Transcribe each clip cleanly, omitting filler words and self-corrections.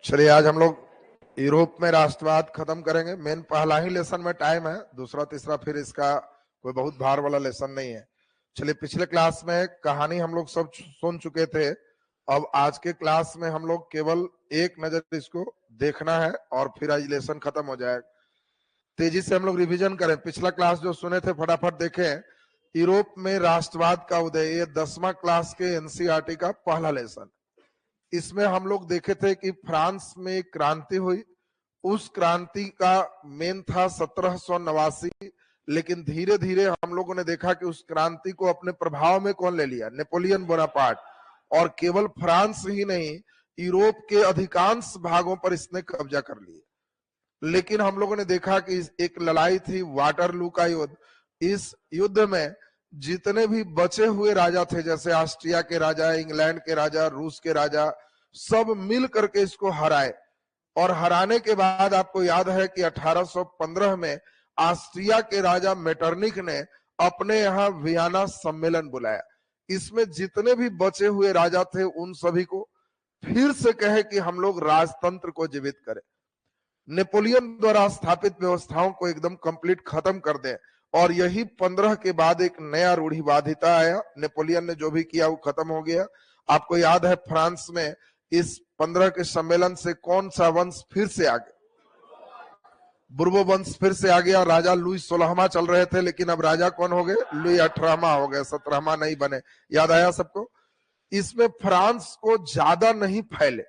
चलिए आज हम लोग यूरोप में राष्ट्रवाद खत्म करेंगे। मेन पहला ही लेसन में टाइम है, दूसरा तीसरा फिर इसका कोई बहुत भार वाला लेसन नहीं है। चलिए पिछले क्लास में कहानी हम लोग सब सुन चुके थे। अब आज के क्लास में हम लोग केवल एक नजर इसको देखना है और फिर आज लेसन खत्म हो जाएगा। तेजी से हम लोग रिवीजन करें। पिछला क्लास जो सुने थे फटाफट देखें। यूरोप में राष्ट्रवाद का उदय, ये 10वां क्लास के एनसीईआरटी का पहला लेसन। इसमें हम लोग देखे थे कि फ्रांस में क्रांति हुई, उस क्रांति का मेन था 1789, लेकिन धीरे धीरे हम लोगों ने देखा कि उस क्रांति को अपने प्रभाव में कौन ले लिया, नेपोलियन बोनापार्ट। और केवल फ्रांस ही नहीं, यूरोप के अधिकांश भागों पर इसने कब्जा कर लिया। लेकिन हम लोगों ने देखा कि एक लड़ाई थी, वाटरलू का युद्ध। इस युद्ध में जितने भी बचे हुए राजा थे, जैसे ऑस्ट्रिया के राजा, इंग्लैंड के राजा, रूस के राजा, सब मिल करके इसको हराए। और हराने के बाद आपको याद है कि 1815 में ऑस्ट्रिया के राजा मेटरनिक ने अपने यहाँ वियना सम्मेलन बुलाया। इसमें जितने भी बचे हुए राजा थे उन सभी को फिर से कहे कि हम लोग राजतंत्र को जीवित करें, नेपोलियन द्वारा स्थापित व्यवस्थाओं को एकदम कंप्लीट खत्म कर दें। और यही 15 के बाद एक नया रूढ़िवादिता आया। नेपोलियन ने जो भी किया वो खत्म हो गया। आपको याद है फ्रांस में इस 15 के सम्मेलन से कौन सा वंश फिर से आ गया? बुर्बो वंश फिर से आ गया। राजा लुई 16वां चल रहे थे, लेकिन अब राजा कौन हो गए? लुई 18वां हो गए, 17वां नहीं बने। याद आया सबको? इसमें फ्रांस को ज्यादा नहीं फैले,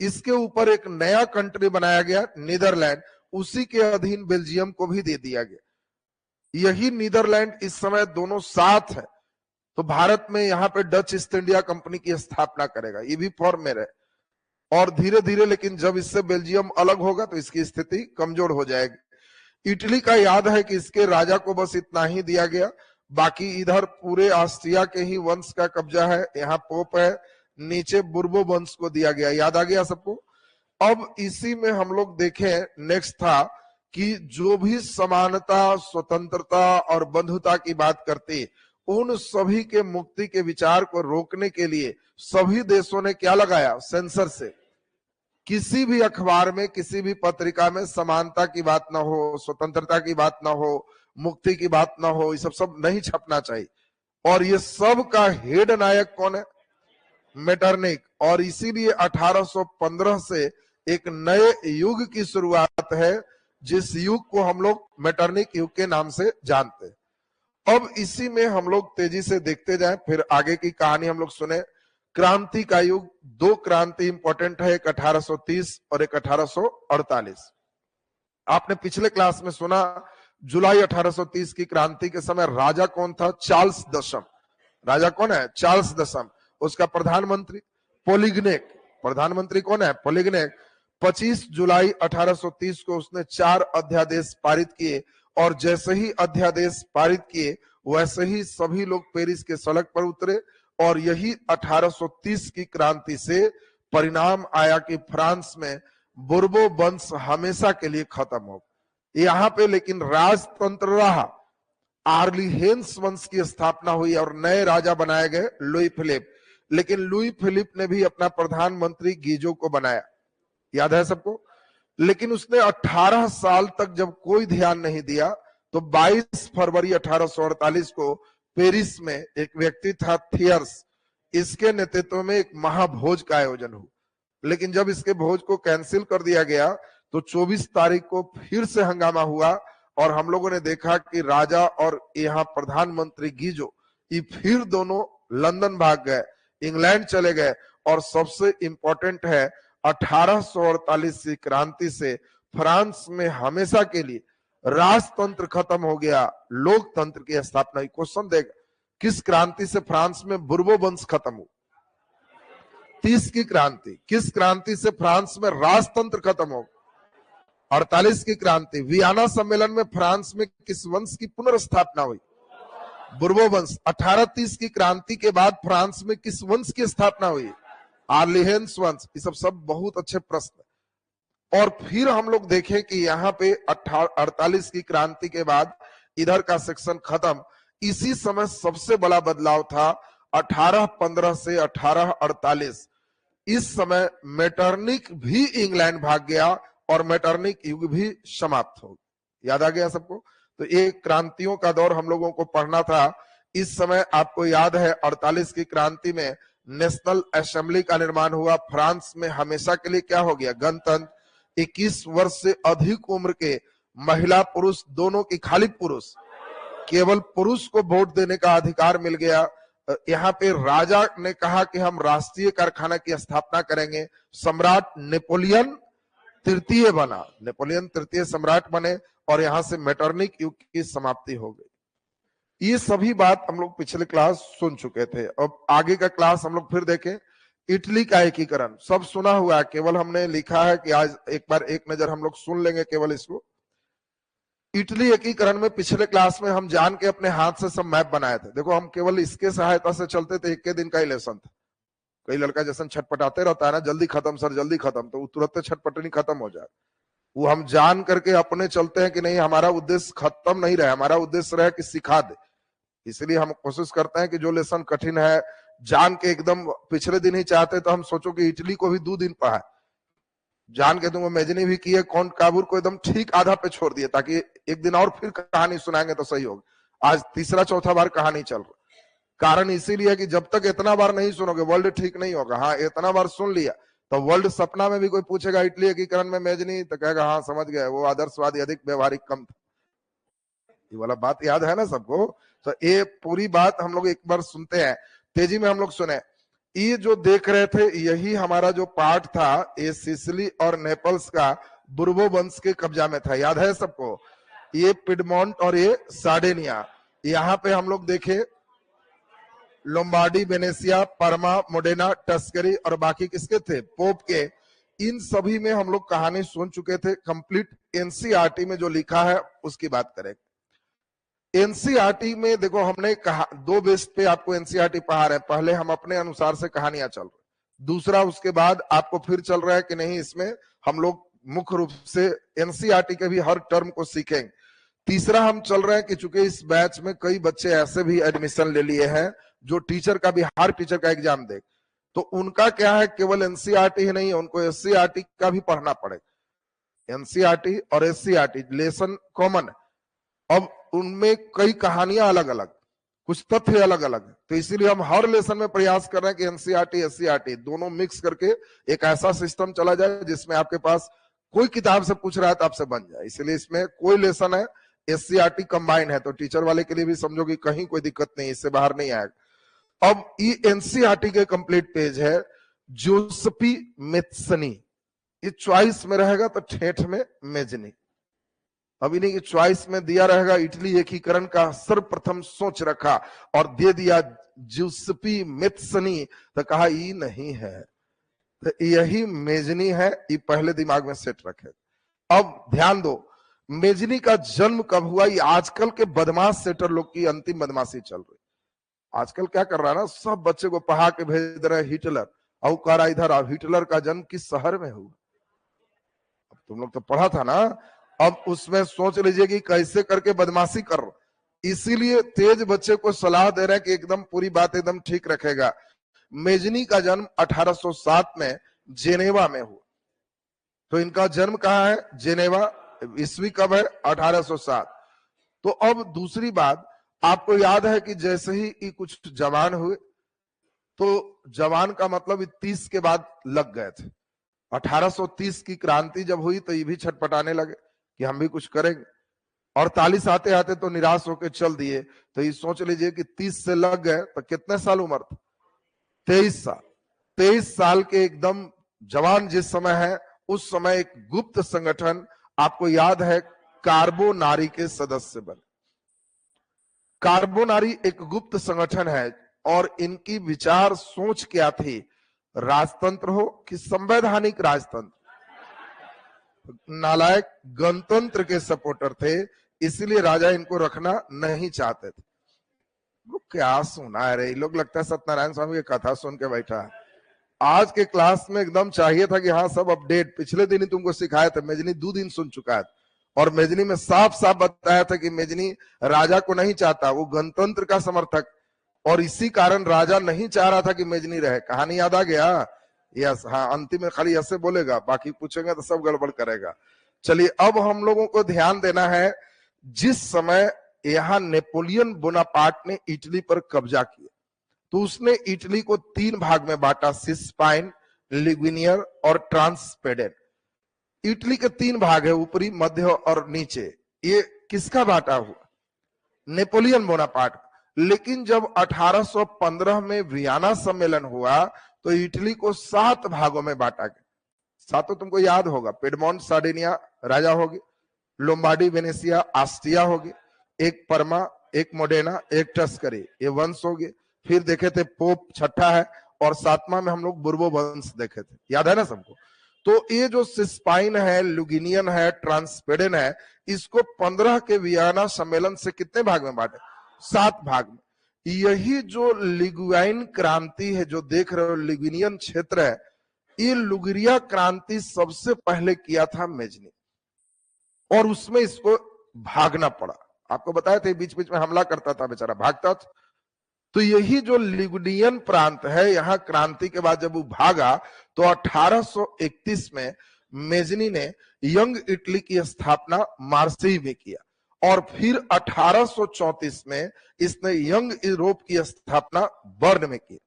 इसके ऊपर एक नया कंट्री बनाया गया, नीदरलैंड। उसी के अधीन बेल्जियम को भी दे दिया गया। यही नीदरलैंड इस समय दोनों साथ है। तो भारत में यहाँ पे डच ईस्ट इंडिया कंपनी की स्थापना करेगा, ये भी फॉर्म में रहे। और धीरे धीरे, लेकिन जब इससे बेल्जियम अलग होगा तो इसकी स्थिति कमजोर हो जाएगी। इटली का याद है कि इसके राजा को बस इतना ही दिया गया, बाकी इधर पूरे ऑस्ट्रिया के ही वंश का कब्जा है। यहाँ पोप है, नीचे बुर्बो वंश को दिया गया। याद आ गया सबको? अब इसी में हम लोग देखें, नेक्स्ट था कि जो भी समानता, स्वतंत्रता और बंधुता की बात करते, उन सभी के मुक्ति के विचार को रोकने के लिए सभी देशों ने क्या लगाया? सेंसर से किसी भी अखबार में, किसी भी पत्रिका में समानता की बात ना हो, स्वतंत्रता की बात ना हो, मुक्ति की बात ना हो, ये सब नहीं छपना चाहिए। और ये सब का हेड नायक कौन है? मेटरनिक। और इसीलिए 1815 से एक नए युग की शुरुआत है, जिस युग को हम लोग मेटरनिक युग के नाम से जानते हैं। अब इसी में हम लोग तेजी से देखते जाएं, फिर आगे की कहानी हम लोग सुने। क्रांति का युग, दो क्रांति इंपॉर्टेंट है, एक 1830 और एक 1848। आपने पिछले क्लास में सुना, जुलाई 1830 की क्रांति के समय राजा कौन था? चार्ल्स दशम। राजा कौन है? चार्ल्स दशम। उसका प्रधानमंत्री पोलिग्नेक। प्रधानमंत्री कौन है? पोलिग्नेक। 25 जुलाई 1830 को उसने 4 अध्यादेश पारित किए, और जैसे ही अध्यादेश पारित किए वैसे ही सभी लोग पेरिस के सड़क पर उतरे। और यही 1830 की क्रांति से परिणाम आया कि फ्रांस में बुर्बो वंश हमेशा के लिए खत्म हो। यहाँ पे लेकिन राजतंत्र रहा। आर्लिहेंस वंश की स्थापना हुई और नए राजा बनाए गए, लुई फिलिप। लेकिन लुई फिलिप ने भी अपना प्रधानमंत्री गीजो को बनाया। याद है सबको? लेकिन उसने 18 साल तक जब कोई ध्यान नहीं दिया, तो 22 फरवरी 1848 को पेरिस में एक व्यक्ति था, थियर्स। इसके नेतृत्व में एक महाभोज का आयोजन हुआ। लेकिन जब इसके भोज को कैंसिल कर दिया गया तो 24 तारीख को फिर से हंगामा हुआ, और हम लोगों ने देखा कि राजा और यहाँ प्रधानमंत्री गीजो, ये फिर दोनों लंदन भाग गए, इंग्लैंड चले गए। और सबसे इंपॉर्टेंट है, 1848 की क्रांति से फ्रांस में हमेशा के लिए राजतंत्र खत्म हो गया, लोकतंत्र की स्थापना हुई। क्वेश्चन देगा, किस क्रांति से फ्रांस में बुर्बो वंश खत्म हुआ? 30 की क्रांति। किस क्रांति से फ्रांस में राजतंत्र खत्म हो? 48 की क्रांति। वियना सम्मेलन में फ्रांस में किस वंश की पुनर्स्थापना हुई? बुर्बो वंश। 1830 की क्रांति के बाद फ्रांस में किस वंश की स्थापना हुई? आर्लिहेंस वंश। ये सब बहुत अच्छे प्रश्न। और फिर हम लोग देखें कि यहाँ पे 48 की क्रांति के बाद इधर का सेक्शन खत्म। इसी समय सबसे बड़ा बदलाव था 1815 से 1848। इस समय मेटरनिक भी इंग्लैंड भाग गया और मेटरनिक युग भी समाप्त हो गया। याद आ गया सबको? तो ये क्रांतियों का दौर हम लोगों को पढ़ना था। इस समय आपको याद है 48 की क्रांति में नेशनल असेंबली का निर्माण हुआ। फ्रांस में हमेशा के लिए क्या हो गया? गणतंत्र। 21 वर्ष से अधिक उम्र के महिला पुरुष दोनों की, खाली पुरुष, केवल पुरुष को वोट देने का अधिकार मिल गया। यहाँ पे राजा ने कहा कि हम राष्ट्रीय कारखाना की स्थापना करेंगे। सम्राट नेपोलियन तृतीय बना, नेपोलियन तृतीय सम्राट बने और यहां से मेटरनिक युग की समाप्ति हो गई। ये सभी बात हम लोग पिछले क्लास सुन चुके थे। अब आगे का क्लास हम लोग फिर देखें। इटली का एकीकरण सब सुना हुआ है, केवल हमने लिखा है कि आज एक बार एक नजर हम लोग सुन लेंगे केवल इसको। इटली एकीकरण में पिछले क्लास में हम जान के अपने हाथ से सब मैप बनाए थे। देखो हम केवल इसके सहायता से चलते थे, 1 दिन का ही लेसन था। कई लड़का जैसे छटपटाते रहता है ना, जल्दी खत्म सर जल्दी खत्म, तो तुरंत छटपटनी खत्म हो जाए। वो हम जान करके अपने चलते हैं कि नहीं, हमारा उद्देश्य खत्म नहीं रहे, हमारा उद्देश्य रहे कि सिखा दे। इसलिए हम कोशिश करते हैं कि जो लेसन कठिन है जान के एकदम पिछले दिन ही चाहते तो हम सोचो कि इटली को भी 2 दिन पढ़ा, जान के तुम मेजनी भी किए, कौन काबुल को एकदम ठीक आधा पे छोड़ दिए ताकि एक दिन और फिर कहानी सुनाएंगे तो सही होगा। आज तीसरा चौथा बार कहानी चल रहा। कारण इसीलिए कि जब तक इतना बार नहीं सुनोगे वर्ल्ड ठीक नहीं होगा। हाँ, इतना बार सुन लिया तो वर्ल्ड सपना में भी कोई पूछेगा इटली एकीकरण में मेजनी, तो कहेगा हाँ समझ गए, वो आदर्शवादी अधिक व्यवहारिक कम था। ये वाला बात याद है ना सबको? तो ये पूरी बात हम लोग एक बार सुनते हैं, तेजी में हम लोग सुने। ये जो देख रहे थे यही हमारा जो पार्ट था, ये सिसिली और नेपल्स का बुर्बो वंश के कब्जा में था। याद है सबको? ये पिडमोंट और ये सार्डिनिया। यहाँ पे हम लोग देखे लोम्बार्डी, वेनेसिया, परमा, मोडेना, टस्करी और बाकी किसके थे? पोप के। इन सभी में हम लोग कहानी सुन चुके थे। कंप्लीट एनसीईआरटी में जो लिखा है उसकी बात करें। एनसीईआरटी में देखो हमने कहा 2 बेस पे आपको एनसीईआरटी पढ़ा रहे हैं। पहले हम अपने अनुसार से कहानियां चल रहे, दूसरा उसके बाद आपको फिर चल रहा है कि नहीं इसमें हम लोग मुख्य रूप से एनसीईआरटी के भी हर टर्म को सीखेंगे। तीसरा हम चल रहे हैं कि चूंकि इस बैच में कई बच्चे ऐसे भी एडमिशन ले लिए हैं जो टीचर का भी, हर टीचर का एग्जाम दे, तो उनका क्या है केवल एनसीईआरटी ही नहीं है, उनको एससीईआरटी का भी पढ़ना पड़ेगा। एनसीईआरटी और एससीईआरटी लेसन कॉमन है। अब उनमें कई कहानियां अलग अलग, कुछ तथ्य अलग अलग, तो इसीलिए हम हर लेसन में प्रयास कर रहे हैं कि एनसीईआरटी एससीईआरटी दोनों मिक्स करके एक ऐसा सिस्टम चला जाए जिसमें आपके पास कोई किताब से पूछ रहा है तो आपसे बन जाए। इसलिए इसमें कोई लेसन है एससीईआरटी कंबाइन है, तो टीचर वाले के लिए भी समझो कि कहीं कोई दिक्कत नहीं, इससे बाहर नहीं आएगा। अब ये एनसीईआरटी के कंप्लीट पेज है। जोसेफी मेथ्सनी, ये चॉइस में रहेगा तो ठेठ में मेजनी। अब इन्हीं की चॉइस में दिया रहेगा इटली एकीकरण का सर्वप्रथम सोच रखा और दे दिया जोसेफी मेथ्सनी, तो कहा ये नहीं है, तो यही मेजनी है। ये पहले दिमाग में सेट रखे। अब ध्यान दो, मेजनी का जन्म कब हुआ? ये आजकल के बदमाश सेटर लोग की अंतिम बदमाशी चल रही। आजकल क्या कर रहा है ना, सब बच्चे को पढ़ा के भेज रहे हिटलर, और कह रहा इधर आओ, हिटलर का जन्म किस शहर में हुआ? अब तुम लोग तो पढ़ा था ना, अब उसमें सोच लीजिए कि कैसे करके बदमाशी कर रहा। इसीलिए तेज बच्चे को सलाह दे रहे हैं कि एकदम पूरी बात एकदम ठीक रखेगा। मेजनी का जन्म 1807 में जेनेवा में हुआ। तो इनका जन्म कहाँ है? जेनेवा। ईस्वी कब है? 1807। तो अब दूसरी बात, आपको याद है कि जैसे ही कुछ जवान हुए, तो जवान का मतलब 30 के बाद लग गए थे। 1830 की क्रांति जब हुई तो ये भी छटपटाने लगे कि हम भी कुछ करेंगे, और 48 आते आते तो निराश होकर चल दिए। तो ये सोच लीजिए कि 30 से लग गए तो कितने साल उम्र था? 23 साल। 23 साल के एकदम जवान जिस समय है, उस समय एक गुप्त संगठन, आपको याद है, कार्बोनारी के सदस्य बने। कार्बोनारी एक गुप्त संगठन है और इनकी विचार सोच क्या थी? राजतंत्र हो कि संवैधानिक राजतंत्र। नालायक गणतंत्र के सपोर्टर थे, इसलिए राजा इनको रखना नहीं चाहते थे। क्या सुना है रे लोग, लगता है सत्यनारायण स्वामी की कथा सुन के बैठा है। आज के क्लास में एकदम चाहिए था कि हाँ सब अपडेट, पिछले दिन ही तुमको सिखाया था, मेजनी 2 दिन सुन चुका है, और मेजनी में साफ साफ बताया था कि मेजनी राजा को नहीं चाहता, वो गणतंत्र का समर्थक, और इसी कारण राजा नहीं चाह रहा था कि मेजनी रहे। कहानी याद आ गया? यस, हाँ, अंतिम में खाली ऐसे बोलेगा, बाकी पूछेंगे तो सब गड़बड़ करेगा। चलिए, अब हम लोगों को ध्यान देना है, जिस समय यहाँ नेपोलियन बोनापार्ट ने इटली पर कब्जा किया तो उसने इटली को 3 भाग में बांटा, सिस्पाइन, लिग्विनियर और ट्रांसपेडेन। इटली के 3 भाग है, ऊपरी, मध्य और नीचे। ये किसका बांटा हुआ? Napoleon Bonaparte. लेकिन जब 1815 में वियना सम्मेलन हुआ तो इटली को 7 भागों में बांटा गया। सातों तुमको याद होगा, पिडमोंट सार्डिनिया राजा होगी, लोम्बार्डी वेनेसिया आस्ट्रिया होगी, एक परमा, एक मोडेना, एक टस्करी, ये वंश होगी। फिर देखे थे पोप छठा है, और 7वां में हम लोग बुर्बो वंश देखे थे, याद है ना सबको। तो ये जो सिस्पाइन है, लुगिनियन है, ट्रांसपेडेन है, इसको 15 के वियना सम्मेलन से कितने भाग में बांटे? 7 भाग में। यही जो लिगुआइन क्रांति है जो देख रहे हो, लिगुनियन क्षेत्र है, ये लुगिरिया क्रांति सबसे पहले किया था मेजनी, और उसमें इसको भागना पड़ा। आपको बताया था बीच बीच में हमला करता था, बेचारा भागता था। तो यही जो लिगुनियन प्रांत है, यहाँ क्रांति के बाद जब वो भागा तो 1831 में मेजनी ने यंग इटली की स्थापना मार्सेई में किया, और फिर 1834 में इसने यंग यूरोप की स्थापना बर्न में की।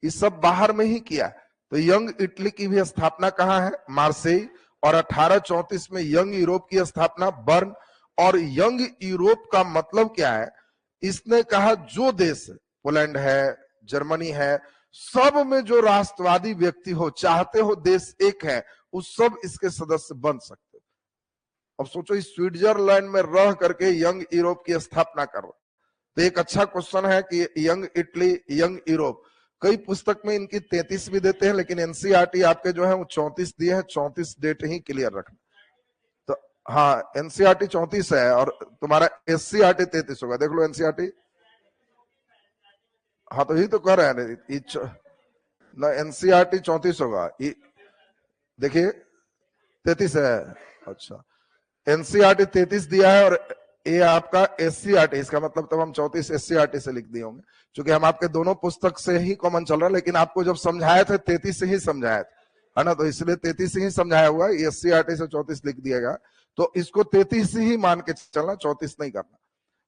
ये सब बाहर में ही किया। तो यंग इटली की भी स्थापना कहाँ है? मार्सेई। और 1834 में यंग यूरोप की स्थापना बर्न। और यंग यूरोप का मतलब क्या है? इसने कहा जो देश, पोलैंड है, जर्मनी है, सब में जो राष्ट्रवादी व्यक्ति हो, चाहते हो देश एक है, उस सब इसके सदस्य बन सकते। अब सोचो, इस स्विट्जरलैंड में रह करके यंग यूरोप की स्थापना करो। तो एक अच्छा क्वेश्चन है कि यंग इटली, यंग यूरोप, कई पुस्तक में इनकी 33 भी देते हैं, लेकिन एनसीईआरटी आपके जो है वो 34 दिए हैं। 34 डेट ही क्लियर रखना। तो हाँ, एनसीईआरटी 34 है और तुम्हारा एससीईआरटी 33 होगा। देख लो एनसीईआरटी। हाँ, तो यही तो कह रहे हैं ना, एनसीईआरटी 34 होगा। देखिए 33 है। अच्छा, एनसीईआरटी 33 दिया है, और ये आपका एससीईआरटी, इसका मतलब तब हम 34 एससीईआरटी से लिख दिए होंगे, क्योंकि हम आपके दोनों पुस्तक से ही कॉमन चल रहा है। लेकिन आपको जब समझाया था 33 से ही समझाया था, है ना, तो इसलिए 33 से ही समझाया हुआ है। एससीईआरटी से 34 लिख दिएगा, तो इसको 33 ही मान के चलना, 34 नहीं करना।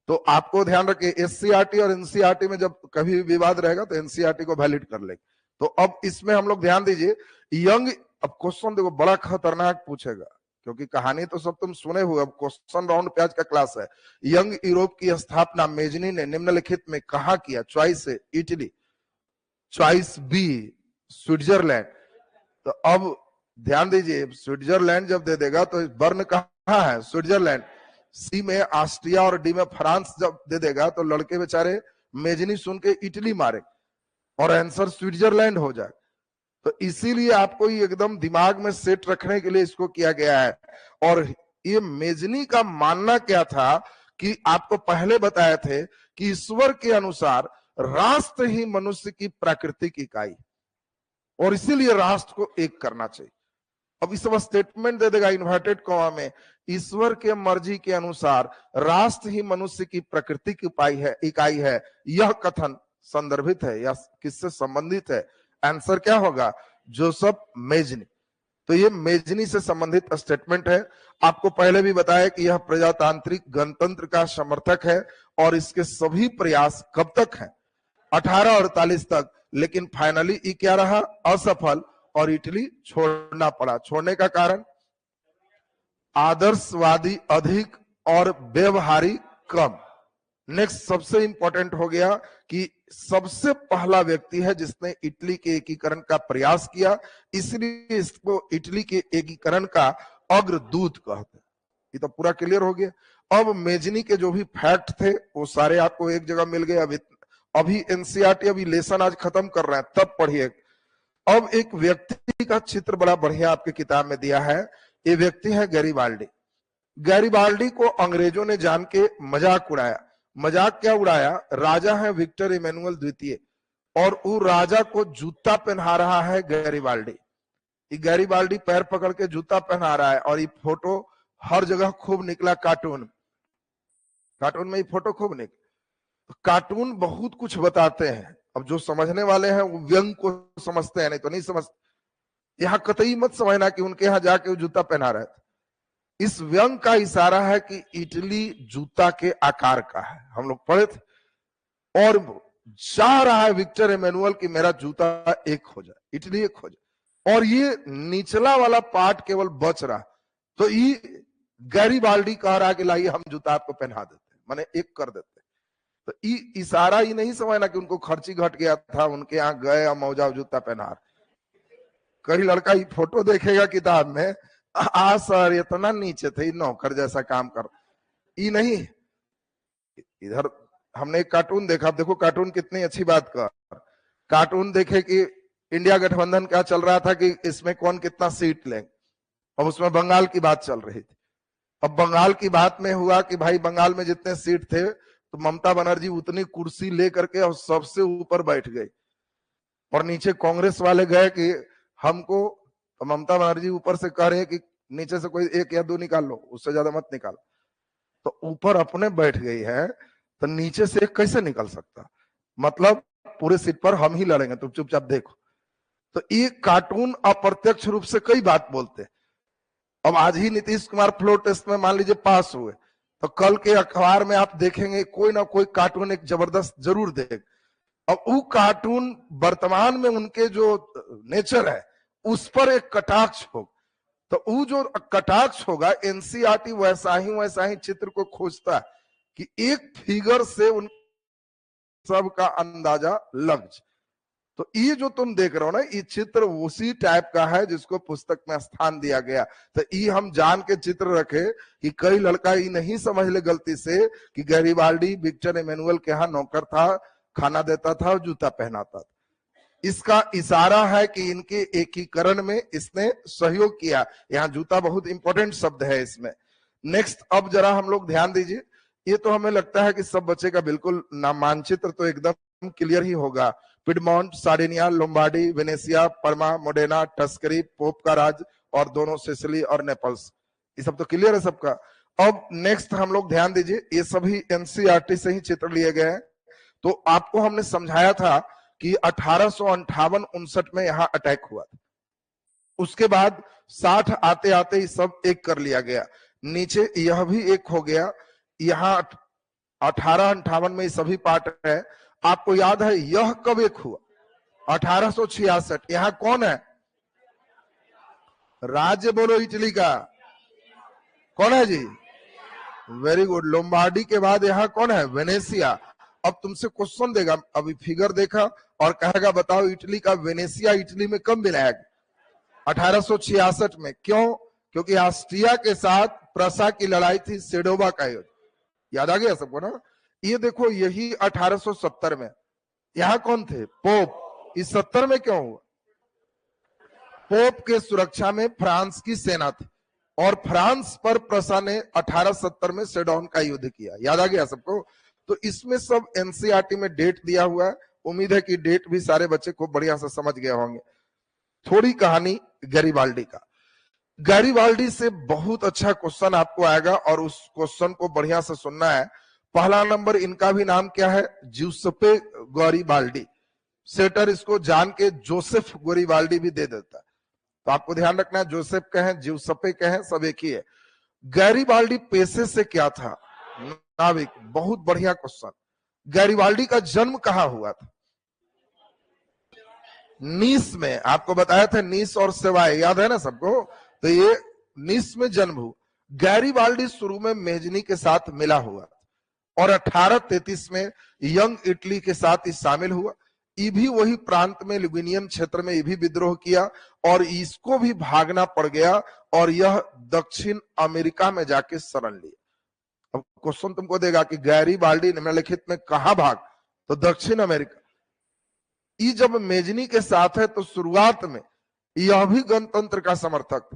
तो आपको ध्यान रखिए, एससीईआरटी और एनसीईआरटी में जब कभी विवाद रहेगा तो एनसीईआरटी को वैलिड कर लेंगे। तो अब इसमें हम लोग ध्यान दीजिए, यंग, अब क्वेश्चन देखो बड़ा खतरनाक पूछेगा, क्योंकि कहानी तो सब तुम सुने हुए, अब क्वेश्चन राउंड पे आज का क्लास है। यंग यूरोप की स्थापना मेजनी ने निम्नलिखित में कहा किया? चॉइस है इटली, चॉइस बी स्विट्जरलैंड। तो अब ध्यान दीजिए, स्विट्जरलैंड जब दे देगा तो बर्न कहाँ है? स्विट्जरलैंड। सी में ऑस्ट्रिया और डी में फ्रांस जब दे देगा तो लड़के बेचारे मेजनी सुन के इटली मारे और आंसर स्विट्जरलैंड हो जाए। तो इसीलिए आपको ये एकदम दिमाग में सेट रखने के लिए इसको किया गया है। और ये मेजनी का मानना क्या था कि आपको पहले बताए थे कि ईश्वर के अनुसार राष्ट्र ही मनुष्य की प्राकृतिक इकाई, और इसीलिए राष्ट्र को एक करना चाहिए। अब इस सब स्टेटमेंट दे देगा इन्वर्टेड कॉमा में, ईश्वर के मर्जी के अनुसार राष्ट्र ही मनुष्य की प्राकृतिक इकाई है। यह कथन संदर्भित है या किससे संबंधित है? आंसर क्या होगा? Joseph Mazzini. तो ये मेजनी से संबंधित स्टेटमेंट है। आपको पहले भी बताया कि यह प्रजातांत्रिक गणतंत्र का समर्थक है, और इसके सभी प्रयास कब तक हैं? 1848 तक। लेकिन फाइनली ये क्या रहा? असफल, और इटली छोड़ना पड़ा। छोड़ने का कारण? आदर्शवादी अधिक और व्यवहारिक कम। नेक्स्ट सबसे इंपॉर्टेंट हो गया कि सबसे पहला व्यक्ति है जिसने इटली के एकीकरण का प्रयास किया, इसलिए इसको इटली के एकीकरण का अग्रदूत कहते हैं। ये तो पूरा क्लियर हो गया। अब मेजनी के जो भी फैक्ट थे वो सारे आपको एक जगह मिल गए। अभी एनसीईआरटी अभी लेसन आज खत्म कर रहे हैं, तब पढ़िए। अब एक व्यक्ति का चित्र बड़ा बढ़िया आपकी किताब में दिया है। ये व्यक्ति है गैरीबाल्डी। गैरीबाल्डी को अंग्रेजों ने जान के मजाक उड़ाया। मजाक क्या उड़ाया? राजा है विक्टर इमैनुअल द्वितीय, और वो राजा को जूता पहना रहा है गैरीबाल्डी। गैरीबाल्डी पैर पकड़ के जूता पहना रहा है, और ये फोटो हर जगह खूब निकला। कार्टून में ये फोटो खूब निकला। कार्टून बहुत कुछ बताते हैं। अब जो समझने वाले हैं वो व्यंग को समझते हैं, नहीं तो नहीं समझते। यहाँ कतई मत समझना कि उनके यहाँ जाके वो जूता पहना रहे थे। इस व्यंग का इशारा है कि इटली जूता के आकार का है, हम लोग पढ़े थे। और चाह रहा है विक्टर एमेनुअल कि मेरा जूता एक हो जाए, इटली एक हो जाए, और ये निचला वाला पार्ट केवल बच रहा। तो ये गैरीबाल्डी कह रहा है कि लाइए हम जूता आपको पहना देते, माने एक कर देते। तो इशारा ही नहीं समझना कि उनको खर्ची घट गया था, उनके यहाँ गए और मौजा जूता पहना। कई लड़का ये फोटो देखेगा किताब में, आ सर इतना नीचे थे, नौकर जैसा काम कर, ये नहीं। इधर हमने एक कार्टून देखा, देखो कार्टून कितनी अच्छी बात कर, कार्टून देखे कि इंडिया गठबंधन क्या चल रहा था कि इसमें कौन कितना सीट लेंगे, अब उसमें बंगाल की बात चल रही थी। अब बंगाल की बात में हुआ कि भाई बंगाल में जितने सीट थे तो ममता बनर्जी उतनी कुर्सी लेकर के और सबसे ऊपर बैठ गई, और नीचे कांग्रेस वाले गए कि हमको, तो ममता बनर्जी ऊपर से कह रहे हैं कि नीचे से कोई एक या दो निकाल लो, उससे ज्यादा मत निकाल। तो ऊपर अपने बैठ गई है, तो नीचे से एक कैसे निकल सकता, मतलब पूरे सीट पर हम ही लड़ेंगे, तुम चुपचाप देखो। तो ये कार्टून अप्रत्यक्ष रूप से कई बात बोलते। अब आज ही नीतीश कुमार फ्लोर टेस्ट में मान लीजिए पास हुए, तो कल के अखबार में आप देखेंगे कोई ना कोई कार्टून एक जबरदस्त जरूर देख। अब वो कार्टून वर्तमान में उनके जो नेचर है उस पर एक कटाक्ष हो, तो वो जो कटाक्ष होगा एनसीईआरटी वैसा ही चित्र को खोजता है कि एक फिगर से उन सब का अंदाजा लग जाए। तो ये जो तुम देख रहे हो ना, ये चित्र उसी टाइप का है जिसको पुस्तक में स्थान दिया गया। तो ये हम जान के चित्र रखे कि कई लड़का ये नहीं समझ ले गलती से कि गैरीबाल्डी विक्टर एमेनुअल के यहाँ नौकर था, खाना देता था और जूता पहनाता था। इसका इशारा है कि इनके एकीकरण में इसने सहयोग किया। यहाँ जूता बहुत इंपॉर्टेंट शब्द है इसमें। नेक्स्ट, अब जरा हम लोग ध्यान दीजिए, ये तो हमें लगता है कि सब बच्चे का बिल्कुल मानचित्र तो एकदम क्लियर ही होगा। पिडमॉन्ट, सार्डिनिया, लोम्बार्डी, वेनेसिया, परमा, मोडेना, टस्करी, पोप का राज और दोनों सिसिली और नेपल्स, ये सब तो क्लियर है सबका। अब नेक्स्ट हम लोग ध्यान दीजिए, ये सभी एनसीईआरटी से ही चित्र लिए गए हैं। तो आपको हमने समझाया था कि 1858-59 में यहाँ अटैक हुआ था, उसके बाद 60 आते आते ही सब एक कर लिया गया, नीचे यह भी एक हो गया। यहाँ 1858 में सभी पार्ट है। आपको याद है यह कब एक हुआ? 1866। यहाँ कौन है? राज्य बोलो इटली का, कौन है जी? Very good. लोम्बार्डी के बाद यहाँ कौन है? वेनेसिया। अब तुमसे क्वेश्चन देगा, अभी फिगर देखा और कहेगा बताओ इटली का वेनेसिया इटली में कब मिला है? 1866 में। क्यों? क्योंकि ऑस्ट्रिया के साथ प्रसा की लड़ाई थी, सेडोवा का युद्ध, याद आ गया सबको ना? ये देखो यही 1870 में। यहाँ कौन थे? पोप। इस 70 में क्यों हुआ? पोप के सुरक्षा में फ्रांस की सेना थी और फ्रांस पर प्रसा ने 1870 में सेडोन का युद्ध किया, याद आ गया सबको? तो इसमें सब एनसीईआरटी में डेट दिया हुआ है, उम्मीद है कि डेट भी सारे बच्चे को बढ़िया से समझ गए होंगे। थोड़ी कहानी गैरीबाल्डी का। गैरीबाल्डी से बहुत अच्छा क्वेश्चन आपको आएगा और उस क्वेश्चन को बढ़िया से सुनना है। पहला नंबर, इनका भी नाम क्या है? ज्यूसेप्पे गैरीबाल्डी। सेटर इसको जान के जोसेफ गैरीबाल्डी भी दे देता है, तो आपको ध्यान रखना है, जोसेफ कहें ज्यूसेप्पे कहें सब एक ही है। गैरीबाल्डी पेशे से क्या था? नाविक। बहुत बढ़िया क्वेश्चन। गैरीबाल्डी का जन्म कहां हुआ था? नीस में। आपको बताया था नीस और सेवाए, याद है ना सबको? तो ये नीस में जन्म हुआ। गैरीबाल्डी शुरू में मेजनी के साथ मिला हुआ और 1833 में यंग इटली के साथ ही शामिल हुआ। ये भी वही प्रांत में लिगुनियन क्षेत्र में ये भी विद्रोह किया और इसको भी भागना पड़ गया और यह दक्षिण अमेरिका में जाके शरण लिया। अब क्वेश्चन तुमको देगा कि गैरीबाल्डी निम्नलिखित में कहां भाग? तो दक्षिण अमेरिका। ये जब मेजनी के साथ है तो शुरुआत में यह भी गणतंत्र का समर्थक,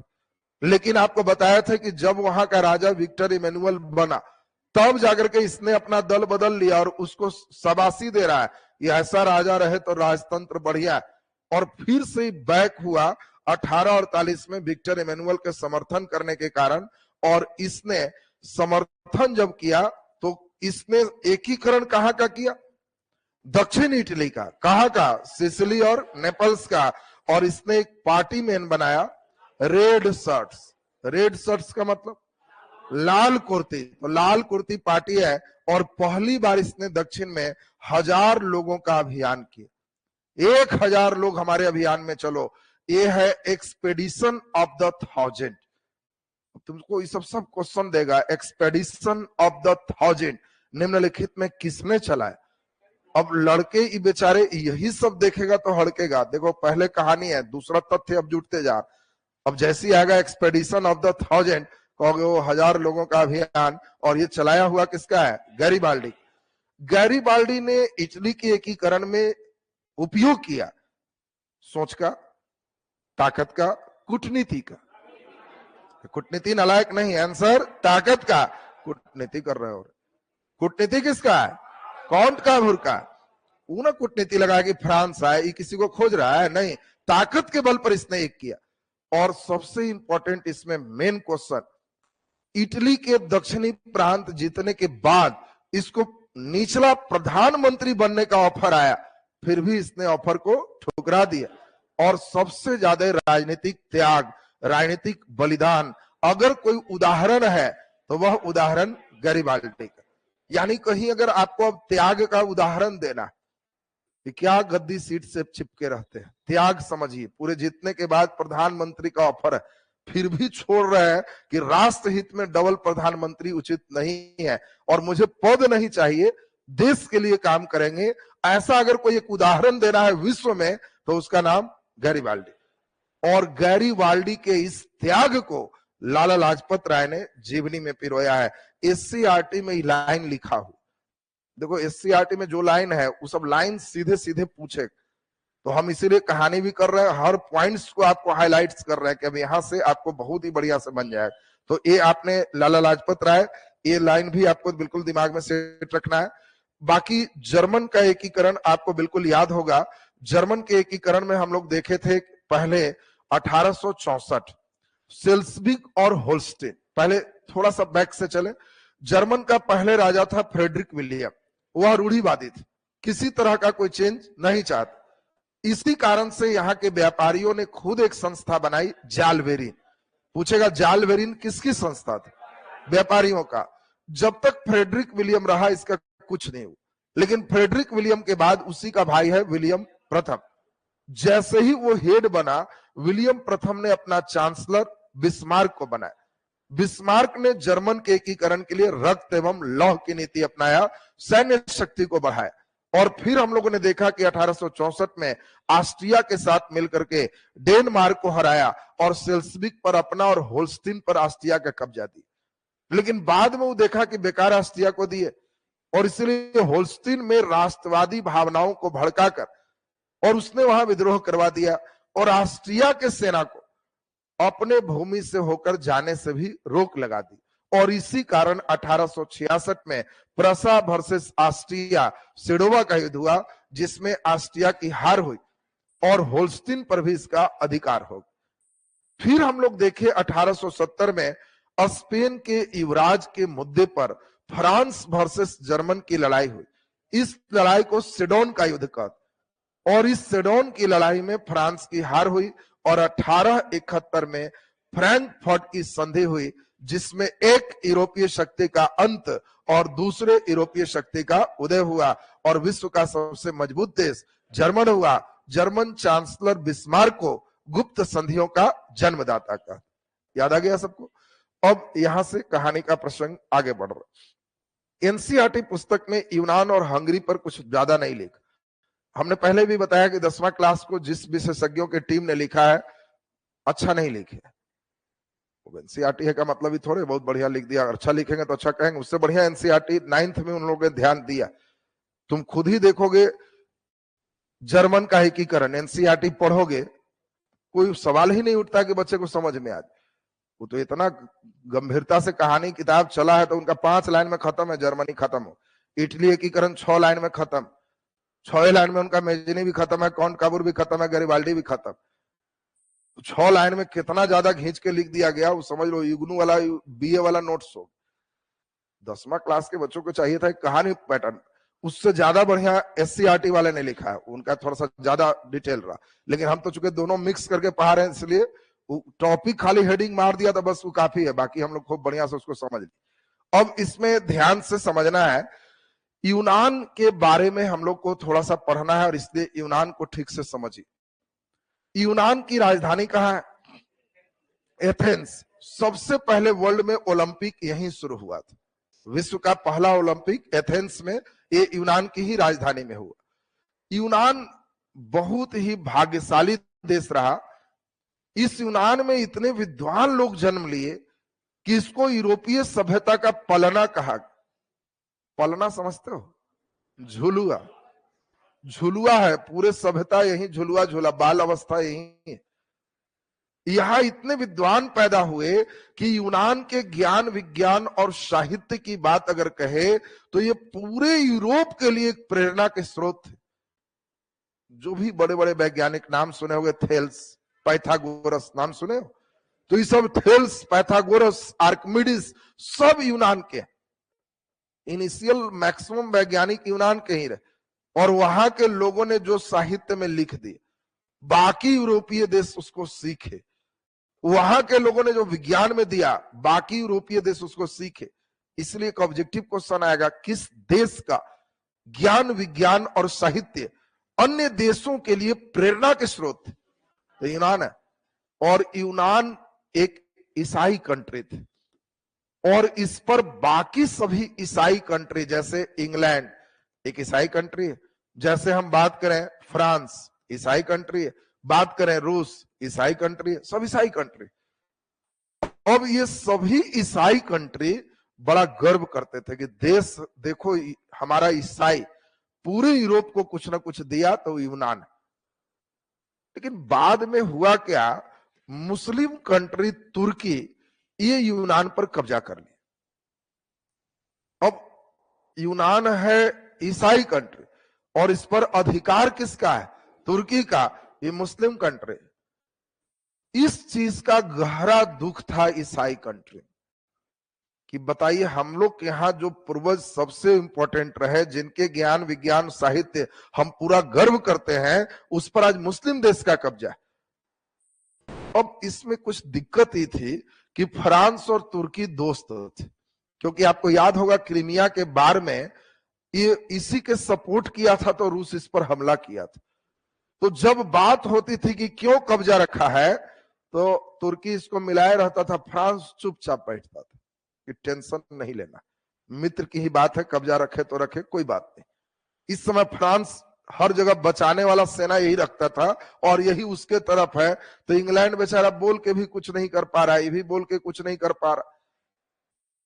लेकिन आपको बताया था कि जब वहां का राजा विक्टर इमेनुअल बना तब जाकर के इसने अपना दल बदल लिया और उसको शाबाशी दे रहा है, ये ऐसा राजा रहे तो राजतंत्र बढ़िया है। और फिर से बैक हुआ 1848 में विक्टर इमेनुअल के समर्थन करने के कारण, और इसने समर्थन जब किया तो इसने एकीकरण कहां का किया? दक्षिण इटली का। कहां का? सिसिली और नेपल्स का। और इसने एक पार्टी मैन बनाया रेड शर्ट्स। रेड शर्ट्स का मतलब लाल कुर्ती, तो लाल कुर्ती पार्टी है। और पहली बार इसने दक्षिण में 1000 लोगों का अभियान किया। 1000 लोग हमारे अभियान में चलो, ये है एक्सपेडिशन ऑफ द 1000। तुमको ये सब क्वेश्चन देगा, एक्सपेडिशन ऑफ द 1000 निम्नलिखित में किसने चलाया। अब लड़के ये बेचारे यही सब देखेगा तो हड़केगा। देखो पहले कहानी है, दूसरा तथ्य अब जुटते जा। अब जैसे ही आएगा एक्सपेडिशन ऑफ द 1000, कहोगे वो 1000 लोगों का अभियान, और ये चलाया हुआ किसका है? गैरीबाल्डी। गैरीबाल्डी ने इटली के एकीकरण में उपयोग किया सोच का, ताकत का, कूटनीति का। कूटनीति नालायक नहीं, आंसर ताकत का। कूटनीति कर रहे हो। कूटनीति किसका है? कौंट का भुरका। वो ना कूटनीति लगा कि फ्रांस आए, ये किसी को खोज रहा है, नहीं, ताकत के बल पर इसने एक किया। और सबसे इंपॉर्टेंट इसमें मेन क्वेश्चन, इटली के दक्षिणी प्रांत जीतने के बाद इसको निचला प्रधानमंत्री बनने का ऑफर आया, फिर भी इसने ऑफर को ठुकरा दिया। और सबसे ज्यादा राजनीतिक त्याग, राजनीतिक बलिदान अगर कोई उदाहरण है तो वह उदाहरण गैरीबाल्डी का। यानी कहीं अगर आपको अब त्याग का उदाहरण देना कि क्या गद्दी सीट से चिपके रहते हैं, त्याग समझिए। पूरे जीतने के बाद प्रधानमंत्री का ऑफर है, फिर भी छोड़ रहे हैं कि राष्ट्र हित में डबल प्रधानमंत्री उचित नहीं है और मुझे पद नहीं चाहिए, देश के लिए काम करेंगे। ऐसा अगर कोई एक उदाहरण देना है विश्व में तो उसका नाम गैरीबाल्डी। और गैरीबाल्डी के इस त्याग को लाला लाजपत राय ने जीवनी में पिरोया है। एससीईआरटी में लाइन लिखा हो, देखो एससीईआरटी में जो लाइन है वो सब लाइन सीधे सीधे पूछे, तो हम इसीलिए कहानी भी कर रहे हैं, हर पॉइंट्स को आपको हाईलाइट्स कर रहे हैं कि अब यहां से आपको बहुत ही बढ़िया से बन जाए। तो ये आपने लाला लाजपत राय, ये लाइन भी आपको बिल्कुल दिमाग में सेट रखना है। बाकी जर्मन का एकीकरण आपको बिल्कुल याद होगा। जर्मन के एकीकरण में हम लोग देखे थे पहले 1864 सेल्सबिक और होल्स्टीन। पहले थोड़ा सा बैक से चले, जर्मन का पहले राजा था फ्रेडरिक विलियम, वह रूढ़िवादी थे, किसी तरह का कोई चेंज नहीं चाहते। इसी कारण से यहाँ के व्यापारियों ने खुद एक संस्था बनाई, जालवेरिन। पूछेगा जालवेरिन किसकी संस्था थी? व्यापारियों का। जब तक फ्रेडरिक विलियम रहा इसका कुछ नहीं हुआ, लेकिन फ्रेडरिक विलियम के बाद उसी का भाई है विलियम प्रथम। जैसे ही वो हेड बना, विलियम प्रथम ने अपना चांसलर बिस्मार्क को बनाया। बिस्मार्क ने जर्मन के एकीकरण के लिए रक्त एवं लौह की नीति अपनाया, सैन्य शक्ति को बढ़ाया। और फिर हम लोगों ने देखा कि 1864 में ऑस्ट्रिया के साथ मिलकर के डेनमार्क को हराया और सेल्सबिक पर अपना और होल्स्टीन पर ऑस्ट्रिया का कब्जा दिया। लेकिन बाद में वो देखा कि बेकार ऑस्ट्रिया को दिए, और इसलिए होल्स्टीन में राष्ट्रवादी भावनाओं को भड़काकर और उसने वहां विद्रोह करवा दिया और ऑस्ट्रिया के सेना को अपने भूमि से होकर जाने से भी रोक लगा दी। और इसी कारण 1866 में प्रसा वर्सेस ऑस्ट्रिया सिडोवा का युद्ध हुआ, जिसमें ऑस्ट्रिया की हार हुई और होल्स्टीन पर भी इसका अधिकार हो। फिर हम लोग देखे 1870 में स्पेन के युवराज के मुद्दे पर फ्रांस वर्सेस जर्मन की लड़ाई हुई। इस लड़ाई को सिडोन का युद्ध कहते, और इस सिडोन की लड़ाई में फ्रांस की हार हुई और 1871 में फ्रैंकफर्ट की संधि हुई, जिसमें एक यूरोपीय शक्ति का अंत और दूसरे यूरोपीय शक्ति का उदय हुआ और विश्व का सबसे मजबूत देश जर्मन हुआ। जर्मन चांसलर बिस्मार्क को गुप्त संधियों का जन्मदाता का याद आ गया सबको। अब यहां से कहानी का प्रसंग आगे बढ़ रहा है। एनसीईआरटी पुस्तक में यूनान और हंगरी पर कुछ ज्यादा नहीं लिखा। हमने पहले भी बताया कि 10वां क्लास को जिस विशेषज्ञों की टीम ने लिखा है अच्छा नहीं लिखे। एनसीईआरटी है का मतलब ही थोड़े बहुत बढ़िया लिख दिया, अच्छा लिखेंगे तो अच्छा कहेंगे। उससे बढ़िया एनसीईआरटी 9th में उन लोगों ने ध्यान दिया। तुम खुद ही देखोगे जर्मन का एकीकरण एनसीईआरटी पढ़ोगे, कोई सवाल ही नहीं उठता कि बच्चे को समझ में आ जाए। वो तो इतना गंभीरता से कहानी किताब चला है, तो उनका 5 लाइन में खत्म है, जर्मनी खत्म हो। इटली एकीकरण 6 लाइन में खत्म, 6 लाइन में उनका मेजिनी भी खत्म है, कौंट काबूर भी खत्म है, गैरीबाल्डी भी खत्म। 6 लाइन में कितना ज्यादा खींच के लिख दिया गया, वो समझ लो इग्नू वाला बीए वाला नोट्स हो। 10वां क्लास के बच्चों को चाहिए था एक कहानी पैटर्न। उससे ज्यादा बढ़िया SCERT वाले ने लिखा है, उनका थोड़ा सा ज्यादा डिटेल रहा, लेकिन हम तो चूंकि दोनों मिक्स करके पढ़ा रहे हैं, इसलिए टॉपिक खाली हेडिंग मार दिया तो बस वो काफी है, बाकी हम लोग खूब बढ़िया से उसको समझ लिया। अब इसमें ध्यान से समझना है, यूनान के बारे में हम लोग को थोड़ा सा पढ़ना है, और इसलिए यूनान को ठीक से समझिए। यूनान की राजधानी कहाँ है? एथेंस। सबसे पहले वर्ल्ड में ओलंपिक यहीं शुरू हुआ था, विश्व का पहला ओलंपिक एथेंस में, ये यूनान की ही राजधानी में हुआ। यूनान बहुत ही भाग्यशाली देश रहा। इस यूनान में इतने विद्वान लोग जन्म लिए कि इसको यूरोपीय सभ्यता का पलना कहा। पलना समझते हो? झुलुआ, झुलुआ है, पूरे सभ्यता यही झुलुआ झूला, बाल अवस्था यही है। यहां इतने विद्वान पैदा हुए कि यूनान के ज्ञान विज्ञान और साहित्य की बात अगर कहे तो ये पूरे यूरोप के लिए एक प्रेरणा के स्रोत थे। जो भी बड़े बड़े वैज्ञानिक नाम सुने होंगे, थेल्स, पाइथागोरस नाम सुने हो, तो ये सब थेल्स, पाइथागोरस, आर्किमिडीज सब यूनान के। इनिशियल मैक्सिमम वैज्ञानिक यूनान के ही रहे, और वहां के लोगों ने जो साहित्य में लिख दिए, बाकी यूरोपीय देश उसको सीखे। वहां के लोगों ने जो विज्ञान में दिया, बाकी यूरोपीय देश उसको सीखे। इसलिए एक ऑब्जेक्टिव क्वेश्चन आएगा, किस देश का ज्ञान विज्ञान और साहित्य अन्य देशों के लिए प्रेरणा के स्रोत थे? तो यूनान है। और यूनान एक ईसाई कंट्री थी, और इस पर बाकी सभी ईसाई कंट्री, जैसे इंग्लैंड एक ईसाई कंट्री है, जैसे हम बात करें फ्रांस ईसाई कंट्री है, बात करें रूस ईसाई कंट्री है, सब ईसाई कंट्री। अब ये सभी ईसाई कंट्री बड़ा गर्व करते थे कि देश देखो हमारा ईसाई पूरे यूरोप को कुछ ना कुछ दिया, तो यूनान। लेकिन बाद में हुआ क्या, मुस्लिम कंट्री तुर्की ये यूनान पर कब्जा कर लिया। अब यूनान है ईसाई कंट्री, और इस पर अधिकार किसका है? तुर्की का। ये मुस्लिम कंट्री। इस चीज का गहरा दुख था ईसाई कंट्री कि बताइए, हम लोग के यहाँ जो पूर्वज सबसे इंपॉर्टेंट रहे, जिनके ज्ञान विज्ञान साहित्य हम पूरा गर्व करते हैं, उस पर आज मुस्लिम देश का कब्जा है। अब इसमें कुछ दिक्कत ही थी कि फ्रांस और तुर्की दोस्त थे, क्योंकि आपको याद होगा क्रीमिया के बार में ये इसी के सपोर्ट किया था, तो रूस इस पर हमला किया था। तो जब बात होती थी कि क्यों कब्जा रखा है, तो तुर्की इसको मिलाए रहता था, फ्रांस चुपचाप बैठता था कि टेंशन नहीं लेना, मित्र की ही बात है, कब्जा रखे तो रखे, कोई बात नहीं। इस समय फ्रांस हर जगह बचाने वाला सेना यही रखता था, और यही उसके तरफ है। तो इंग्लैंड बेचारा बोल के भी कुछ नहीं कर पा रहा, ये भी बोल के कुछ नहीं कर पा रहा।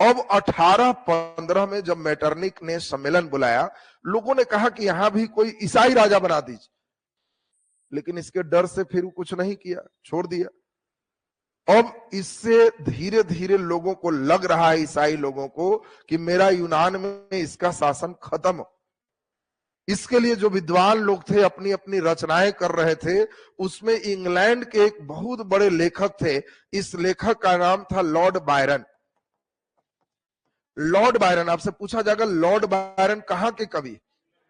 अब 1815 में जब मेटरनिक ने सम्मेलन बुलाया, लोगों ने कहा कि यहां भी कोई ईसाई राजा बना दीजिए, लेकिन इसके डर से फिर कुछ नहीं किया, छोड़ दिया। अब इससे धीरे धीरे लोगों को लग रहा है, ईसाई लोगों को, कि मेरा यूनान में इसका शासन खत्म हो। इसके लिए जो विद्वान लोग थे अपनी अपनी रचनाएं कर रहे थे, उसमें इंग्लैंड के एक बहुत बड़े लेखक थे। इस लेखक का नाम था लॉर्ड बायरन। लॉर्ड बायरन, आपसे पूछा जाएगा लॉर्ड बायरन कहां के कवि?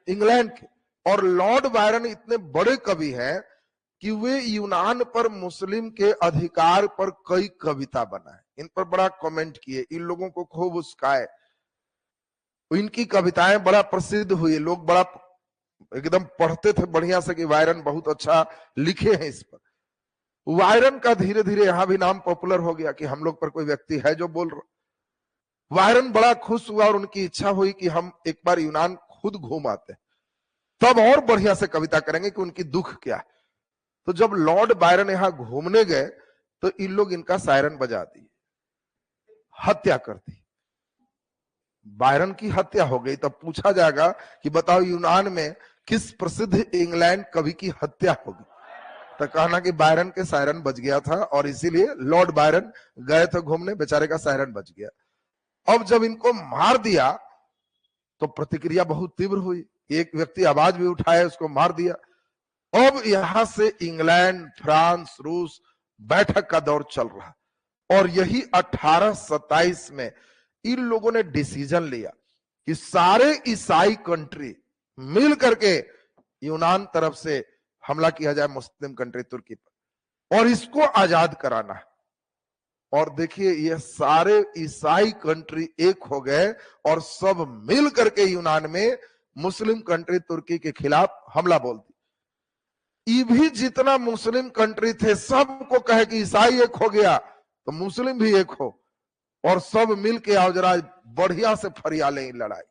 इंग्लैंड के। और लॉर्ड बायरन इतने बड़े कवि हैं कि वे यूनान पर मुस्लिम के अधिकार पर कई कविता बनाए, इन पर बड़ा कमेंट किए, इन लोगों को खूब उस्काए। इनकी कविताएं बड़ा प्रसिद्ध हुई, लोग बड़ा एकदम पढ़ते थे बढ़िया से कि बायरन बहुत अच्छा लिखे हैं इस पर। बायरन का धीरे धीरे यहां भी नाम पॉपुलर हो गया कि हम लोग पर कोई व्यक्ति है जो बोल रहा। बायरन बड़ा खुश हुआ, और उनकी इच्छा हुई कि हम एक बार यूनान खुद घूम आते हैं, तब और बढ़िया से कविता करेंगे कि उनकी दुख क्या है। तो जब लॉर्ड बायरन यहां घूमने गए, तो इन लोग इनका सायरन बजा दिए, हत्या कर दी। बायरन की हत्या हो गई। तब पूछा जाएगा कि बताओ यूनान में किस प्रसिद्ध इंग्लैंड कवि की हत्या होगी? तो कहना कि बायरन के सायरन बज गया था, और इसीलिए लॉर्ड बायरन गए थे घूमने, बेचारे का सायरन बज गया। अब जब इनको मार दिया तो प्रतिक्रिया बहुत तीव्र हुई, एक व्यक्ति आवाज भी उठाया, उसको मार दिया। अब यहां से इंग्लैंड, फ्रांस, रूस बैठक का दौर चल रहा, और यही 1827 में इन लोगों ने डिसीजन लिया कि सारे ईसाई कंट्री मिल करके यूनान तरफ से हमला किया जाए मुस्लिम कंट्री तुर्की पर और इसको आजाद कराना है। और देखिए ये सारे ईसाई कंट्री एक हो गए और सब मिल करके यूनान में मुस्लिम कंट्री तुर्की के खिलाफ हमला बोल दी। ये भी जितना मुस्लिम कंट्री थे सबको कहे कि ईसाई एक हो गया तो मुस्लिम भी एक हो और सब मिल के आओ जरा बढ़िया से फरिया लें लड़ाई।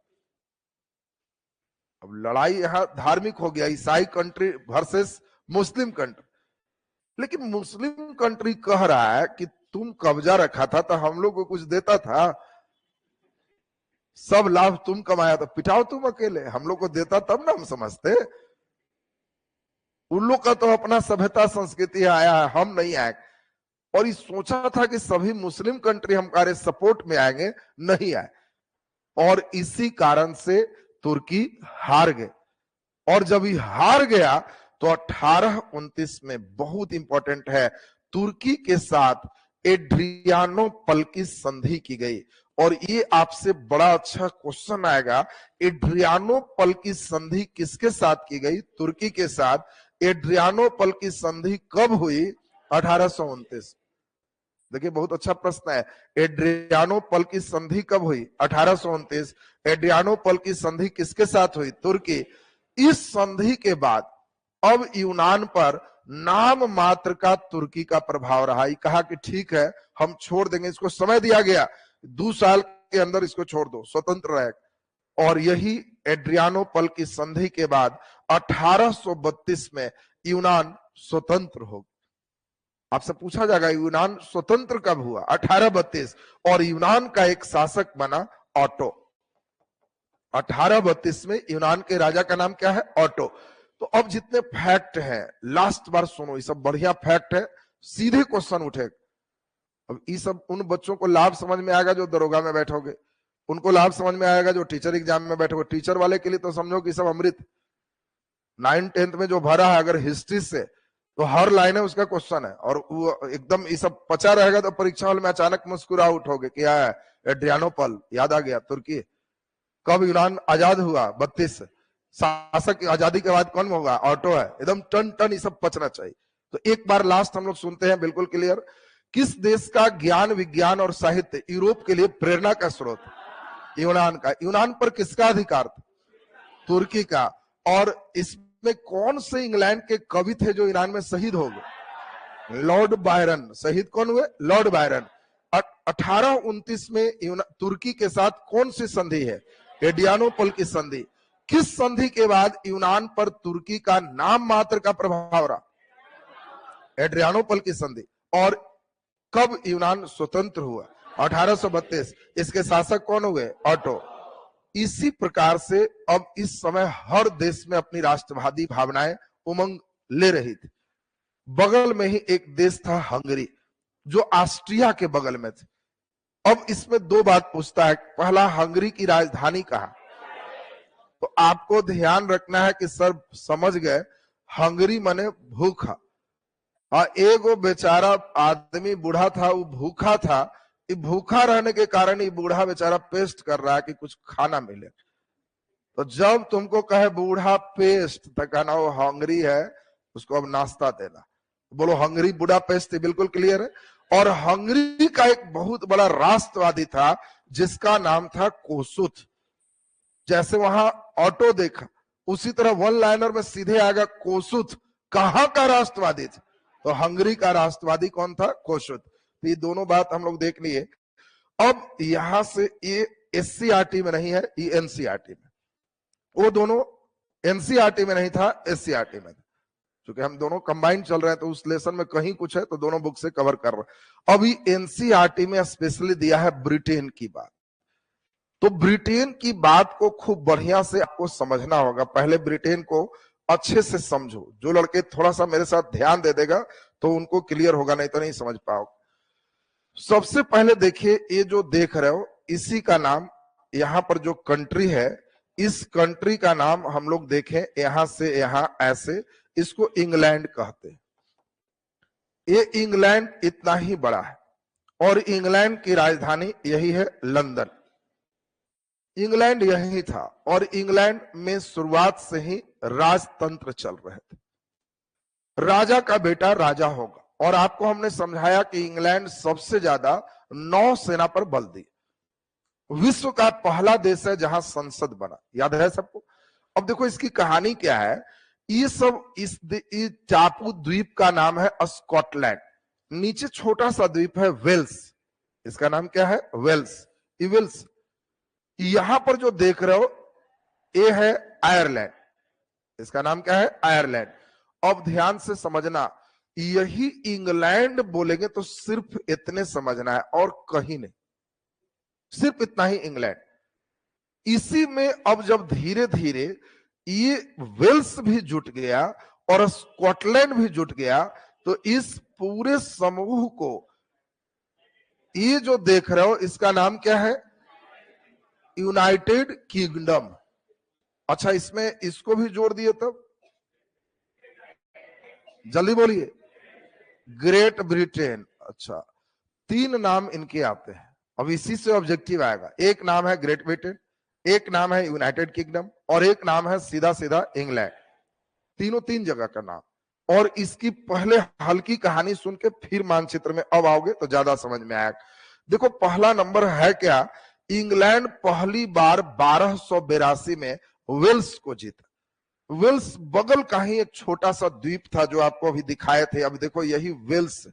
अब लड़ाई यहां धार्मिक हो गया, ईसाई कंट्री वर्सेस मुस्लिम कंट्री। लेकिन मुस्लिम कंट्री कह रहा है कि तुम कब्जा रखा था तो हम लोग को कुछ देता था, सब लाभ तुम कमाया तो पिटाओ तुम अकेले, हम लोग को देता तब ना हम समझते। उन लोग का तो अपना सभ्यता संस्कृति आया है, हम नहीं आए। और ये सोचा था कि सभी मुस्लिम कंट्री हमारे सपोर्ट में आएंगे, नहीं आए और इसी कारण से तुर्की हार गए। और जब ये हार गया तो 1829 में बहुत इंपॉर्टेंट है, तुर्की के साथ एड्रियानोपल की संधि की गई। और ये आपसे बड़ा अच्छा क्वेश्चन आएगा, एड्रियानोपल की संधि किसके साथ की गई? तुर्की के साथ। एड्रियानोपल की संधि कब हुई? 1829। देखिए बहुत अच्छा प्रश्न है, एड्रियानोपल की संधि कब हुई? 1829। एड्रियानोपल की संधि किसके साथ हुई? तुर्की। इस संधि के बाद अब यूनान पर नाम मात्र का तुर्की का प्रभाव रहा। ये कहा कि ठीक है हम छोड़ देंगे, इसको समय दिया गया 2 साल के अंदर इसको छोड़ दो, स्वतंत्र रहे। और यही एड्रियानोपल की संधि के बाद 1832 में यूनान स्वतंत्र हो गया। आपसे पूछा जाएगा यूनान स्वतंत्र कब हुआ? 1832। और यूनान का एक शासक बना ऑटो। 1832 में यूनान के राजा का नाम क्या है? ऑटो। तो अब जितने फैक्ट हैं लास्ट बार सुनो, ये सब बढ़िया फैक्ट है, सीधे क्वेश्चन उठे। अब ये सब उन बच्चों को लाभ समझ में आएगा जो दरोगा में बैठोगे, उनको लाभ समझ में आएगा जो टीचर एग्जाम में बैठोगे। टीचर वाले के लिए तो समझो कि सब अमृत। 9th-10th में जो भरा है अगर हिस्ट्री से, तो हर लाइन है उसका क्वेश्चन है और वो एकदम ये सब पचा रहेगा तो परीक्षा हॉल में अचानक मुस्कुरा उठोगे। क्या है? एड्रियानोपल याद आ गया, तुर्की। कब यूनान आजाद हुआ? 32। शासक आजादी के बाद कौन होगा? ऑटो है। एकदम टन टन ये सब पचना चाहिए। तो एक बार लास्ट हम लोग सुनते हैं, बिल्कुल क्लियर। किस देश का ज्ञान विज्ञान और साहित्य यूरोप के लिए प्रेरणा का स्रोत? यूनान का। यूनान पर किसका अधिकार था? तुर्की का। और इसमें कौन से इंग्लैंड के कवि थे जो ईरान में शहीद हो गए? Lord Byron. शहीद कौन हुए? Lord Byron. 1829 में तुर्की के साथ कौन सी संधि है? एड्रियानोपल की संधि। किस संधि के बाद यूनान पर तुर्की का नाम मात्र का प्रभाव रहा? एड्रियानोपल की संधि। और कब यूनान स्वतंत्र हुआ? 1832। इसके शासक कौन हुए? ऑटो। इसी प्रकार से अब इस समय हर देश में अपनी राष्ट्रवादी भावनाएं उमंग ले रही थी। बगल में ही एक देश था हंगरी, जो ऑस्ट्रिया के बगल में थे। अब इसमें 2 बात पूछता है। पहला, हंगरी की राजधानी कहाँ? तो आपको ध्यान रखना है कि सर समझ गए, हंगरी माने भूखा। हाँ, एगो बेचारा आदमी बूढ़ा था, वो भूखा था। भूखा रहने के कारण ये बूढ़ा बेचारा पेस्ट कर रहा है कि कुछ खाना मिले। तो जब तुमको कहे बूढ़ा पेस्ट, तो कहना वो हंगरी है, उसको अब नाश्ता देना। बोलो हंगरी बूढ़ा पेस्ट, बिल्कुल क्लियर है। और हंगरी का एक बहुत बड़ा राष्ट्रवादी था जिसका नाम था कोसुथ। जैसे वहां ऑटो देखा, उसी तरह वन लाइनर में सीधे आएगा कोसुथ। कहां का राष्ट्रवादी था? तो हंगरी का राष्ट्रवादी कौन था? कोसुथ। तो ये दोनों बात हम लोग देख लिए। अब यहां से ये एससीईआरटी में नहीं है, ये एनसीईआरटी में। वो दोनों एनसीईआरटी में नहीं था, एससीईआरटी में था। क्योंकि हम दोनों कंबाइंड चल रहे हैं तो उस लेसन में कहीं कुछ है तो दोनों बुक से कवर कर रहे हैं। अभी एनसीईआरटी में स्पेशली दिया है ब्रिटेन की बात। तो ब्रिटेन की बात को खूब बढ़िया से आपको समझना होगा। पहले ब्रिटेन को अच्छे से समझो। जो लड़के थोड़ा सा मेरे साथ ध्यान दे देगा तो उनको क्लियर होगा, नहीं तो नहीं समझ पाओगे। सबसे पहले देखिए, ये जो देख रहे हो इसी का नाम, यहां पर जो कंट्री है, इस कंट्री का नाम हम लोग देखें यहां से यहां ऐसे, इसको इंग्लैंड कहते हैं। ये इंग्लैंड इतना ही बड़ा है और इंग्लैंड की राजधानी यही है लंदन। इंग्लैंड यही था और इंग्लैंड में शुरुआत से ही राजतंत्र चल रहे थे। राजा का बेटा राजा होगा। और आपको हमने समझाया कि इंग्लैंड सबसे ज्यादा नौसेना पर बल दी। विश्व का पहला देश है जहां संसद बना, याद है सबको। अब देखो इसकी कहानी क्या है। ये सब इस टापू द्वीप का नाम है स्कॉटलैंड। नीचे छोटा सा द्वीप है वेल्स, इसका नाम क्या है? Wales, Wales. यहां पर जो देख रहे हो ये है आयरलैंड, इसका नाम क्या है? आयरलैंड। अब ध्यान से समझना, यही इंग्लैंड बोलेंगे तो सिर्फ इतने समझना है और कहीं नहीं, सिर्फ इतना ही इंग्लैंड। इसी में अब जब धीरे धीरे ये वेल्स भी जुट गया और स्कॉटलैंड भी जुट गया, तो इस पूरे समूह को ये जो देख रहे हो इसका नाम क्या है? United kingdom. अच्छा, इसमें इसको भी जोड़ दिए तब, जल्दी बोलिए। Great Britain. अच्छा, तीन नाम इनके आते हैं। अब इसी से ऑब्जेक्टिव आएगा। एक नाम है ग्रेट ब्रिटेन, एक नाम है यूनाइटेड किंगडम और एक नाम है सीधा सीधा इंग्लैंड। तीनों तीन जगह का नाम। और इसकी पहले हल्की कहानी सुन के फिर मानचित्र में अब आओगे तो ज्यादा समझ में आएगा। देखो पहला नंबर है क्या? इंग्लैंड पहली बार 1282 में वेल्स को जीता। वेल्स बगल का ही एक छोटा सा द्वीप था जो आपको अभी दिखाए थे। अब देखो यही वेल्स।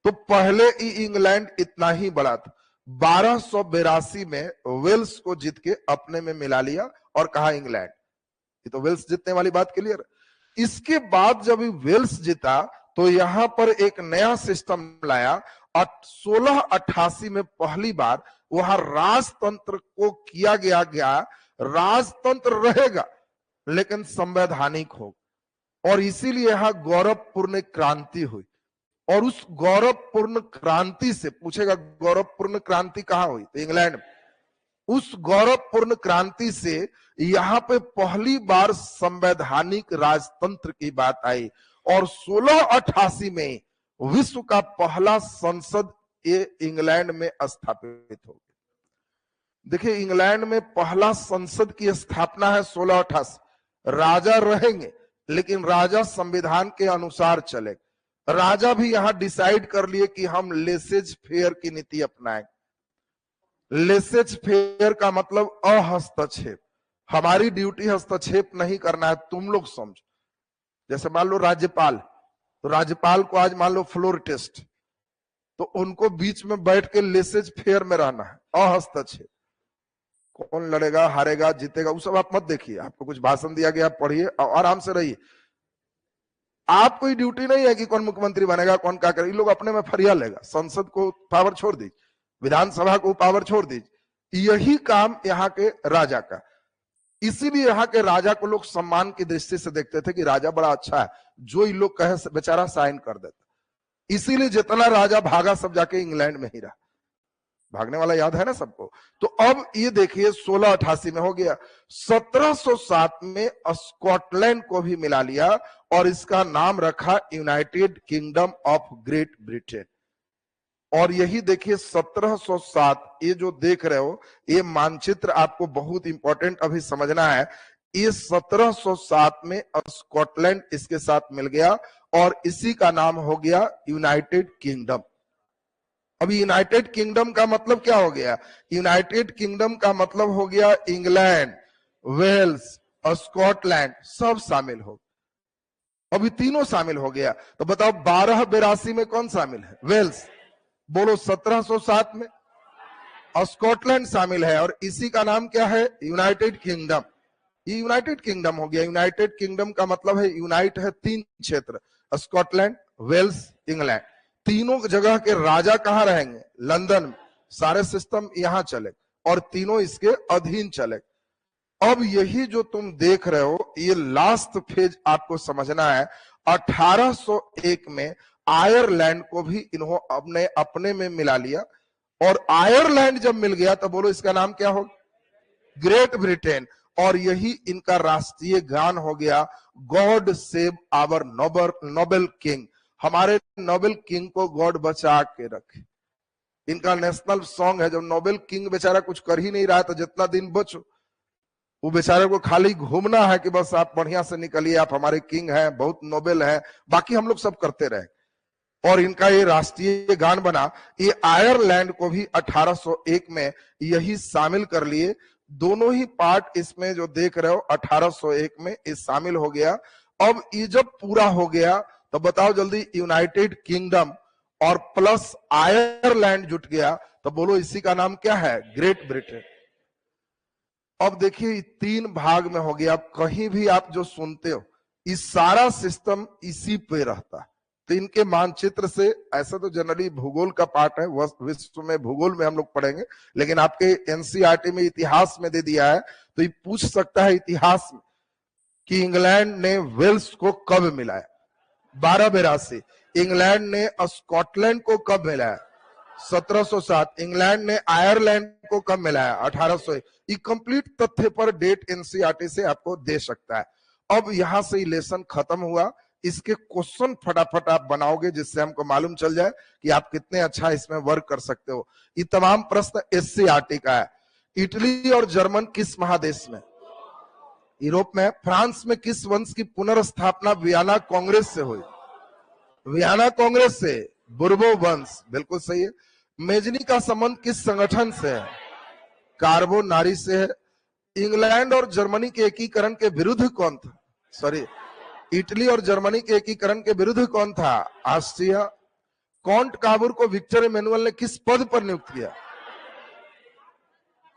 तो पहले ही इंग्लैंड इतना ही बड़ा था। 1282 में वेल्स को जीत के अपने में मिला लिया और कहा इंग्लैंड। ये तो वेल्स जीतने वाली बात क्लियर। इसके बाद जब वेल्स जीता तो यहां पर एक नया सिस्टम लाया। 1688 में पहली बार वहां राजतंत्र को किया गया। राजतंत्र रहेगा लेकिन संवैधानिक हो, और इसीलिए यहां गौरवपूर्ण क्रांति हुई। और उस गौरवपूर्ण क्रांति से पूछेगा गौरवपूर्ण क्रांति कहां हुई? तो इंग्लैंड में। उस गौरवपूर्ण क्रांति से यहां पे पहली बार संवैधानिक राजतंत्र की बात आई और 1688 में विश्व का पहला संसद ये इंग्लैंड में स्थापित हो गया। देखिए इंग्लैंड में पहला संसद की स्थापना है 1688। राजा रहेंगे लेकिन राजा संविधान के अनुसार चले। राजा भी यहां डिसाइड कर लिए कि हम लेसेज फेयर की नीति अपनाएं। लेसेज फेयर का मतलब अहस्तक्षेप। हमारी ड्यूटी हस्तक्षेप नहीं करना है, तुम लोग समझो। जैसे मान लो राज्यपाल, तो राज्यपाल को आज मान लो फ्लोर टेस्ट, तो उनको बीच में बैठ के लेसेज फेयर में रहना है, अहस्तक्षेप। कौन लड़ेगा, हारेगा, जीतेगा, वो सब आप मत देखिए। आपको कुछ भाषण दिया गया, पढ़िए और आराम से रहिए। आप कोई ड्यूटी नहीं है कि कौन मुख्यमंत्री बनेगा, कौन क्या करेगा। लोग अपने में फरिया लेगा। संसद को पावर छोड़ दीजिए, विधानसभा को पावर छोड़ दीजिए। यही काम यहाँ के राजा का। इसीलिए यहाँ के राजा को लोग सम्मान की दृष्टि से देखते थे कि राजा बड़ा अच्छा है, जो ये लोग कहे बेचारा साइन कर देता। इसीलिए जितना राजा भागा सब जाके इंग्लैंड में ही रहा। भागने वाला याद है ना सबको। तो अब ये देखिए 1688 में हो गया। 1707 में स्कॉटलैंड को भी मिला लिया और इसका नाम रखा United kingdom of great Britain. और यही देखिए 1707, ये जो देख रहे हो ये मानचित्र आपको बहुत इंपॉर्टेंट अभी समझना है। ये 1707 में स्कॉटलैंड इसके साथ मिल गया और इसी का नाम हो गया यूनाइटेड किंगडम। अभी यूनाइटेड किंगडम का मतलब क्या हो गया? यूनाइटेड किंगडम का मतलब हो गया इंग्लैंड, वेल्स, स्कॉटलैंड सब शामिल हो। अभी तीनों शामिल हो गया। तो बताओ 1282 में कौन शामिल है? वेल्स। बोलो 1707 में स्कॉटलैंड शामिल है और इसी का नाम क्या है? United kingdom. ये यूनाइटेड किंगडम हो गया। यूनाइटेड किंगडम का मतलब है यूनाइट है तीन क्षेत्र, स्कॉटलैंड, वेल्स, इंग्लैंड। तीनों जगह के राजा कहां रहेंगे? लंदन में। सारे सिस्टम यहां चले और तीनों इसके अधीन चले। अब यही जो तुम देख रहे हो ये लास्ट फेज आपको समझना है। 1801 में आयरलैंड को भी इन्होंने अपने में मिला लिया और आयरलैंड जब मिल गया तो बोलो इसका नाम क्या हो? Great Britain. और यही इनका राष्ट्रीय गान हो गया, God save our noble king. हमारे नोबल किंग को गॉड बचा के रखे। इनका नेशनल सॉन्ग है। जब नोबेल किंग बेचारा कुछ कर ही नहीं रहा है तो जितना दिन बचो, वो बेचारे को खाली घूमना है कि बस आप बढ़िया से निकलिए, आप हमारे किंग हैं, बहुत नोबेल हैं, बाकी हम लोग सब करते रहे। और इनका ये राष्ट्रीय गान बना। ये आयरलैंड को भी 1801 में यही शामिल कर लिए। दोनों ही पार्ट इसमें जो देख रहे हो 1801 में ये शामिल हो गया। अब ये जब पूरा हो गया तो बताओ जल्दी, यूनाइटेड किंगडम और प्लस आयरलैंड जुट गया, तो बोलो इसी का नाम क्या है? Great Britain. अब देखिए 3 भाग में हो गया। अब कहीं भी आप जो सुनते हो इस सारा सिस्टम इसी पे रहता है। तो इनके मानचित्र से, ऐसा तो जनरली भूगोल का पार्ट है, विश्व में भूगोल में हम लोग पढ़ेंगे, लेकिन आपके एनसीईआरटी में इतिहास में दे दिया है। तो ये पूछ सकता है इतिहास में कि इंग्लैंड ने वेल्स को कब मिलाया? 1282। इंग्लैंड ने स्कॉटलैंड को कब मिलाया? 1707। इंग्लैंड ने आयरलैंड को कब मिलाया? 1801। ये कंप्लीट तथ्य पर डेट एनसीईआरटी से आपको दे सकता है। अब यहां से लेसन खत्म हुआ। इसके क्वेश्चन फटाफट आप बनाओगे जिससे हमको मालूम चल जाए कि आप कितने अच्छा इसमें वर्क कर सकते हो। ये तमाम प्रश्न एससीईआरटी का है। इटली और जर्मन किस महादेश में? यूरोप में। फ्रांस में किस वंश की पुनर्स्थापना वियना कांग्रेस से हुई? वियना कांग्रेस से। बुर्बो वंश, बिल्कुल सही है। मेजनी का संबंध किस संगठन से है? कार्बो नारी से है। इंग्लैंड और जर्मनी के एकीकरण के विरुद्ध कौन था? सॉरी, इटली और जर्मनी के एकीकरण के विरुद्ध कौन था? ऑस्ट्रिया। काउंट काबूर को विक्टर इमैनुअल ने किस पद पर नियुक्त किया?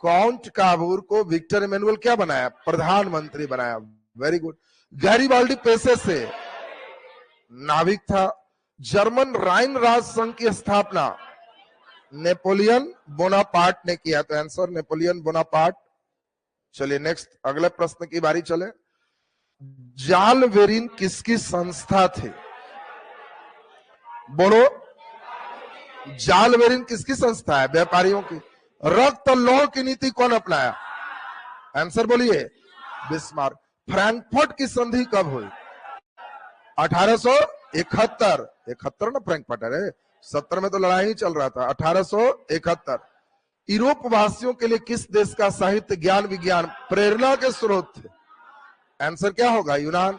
काउंट काबूर को विक्टर इमैनुअल क्या बनाया? प्रधानमंत्री बनाया। Very good. गैरीबाल्डी पेशे से नाविक था। जर्मन राइन राज संघ की स्थापना नेपोलियन बोनापार्ट ने किया। तो आंसर नेपोलियन बोनापार्ट। चलिए नेक्स्ट, अगले प्रश्न की बारी चले। जालवेरिन किसकी संस्था थी? बोलो, जालवेरिन किसकी संस्था है? व्यापारियों की। रक्त लौह की नीति कौन अपनाया? आंसर बोलिए, बिस्मार्क। फ्रैंकफर्ट की संधि कब हुई? 1871। 71 ना फ्रैंकफर्ट, अरे 70 में तो लड़ाई ही चल रहा था। 1871। यूरोप वासियों के लिए किस देश का साहित्य ज्ञान विज्ञान प्रेरणा के स्रोत थे? आंसर क्या होगा? यूनान।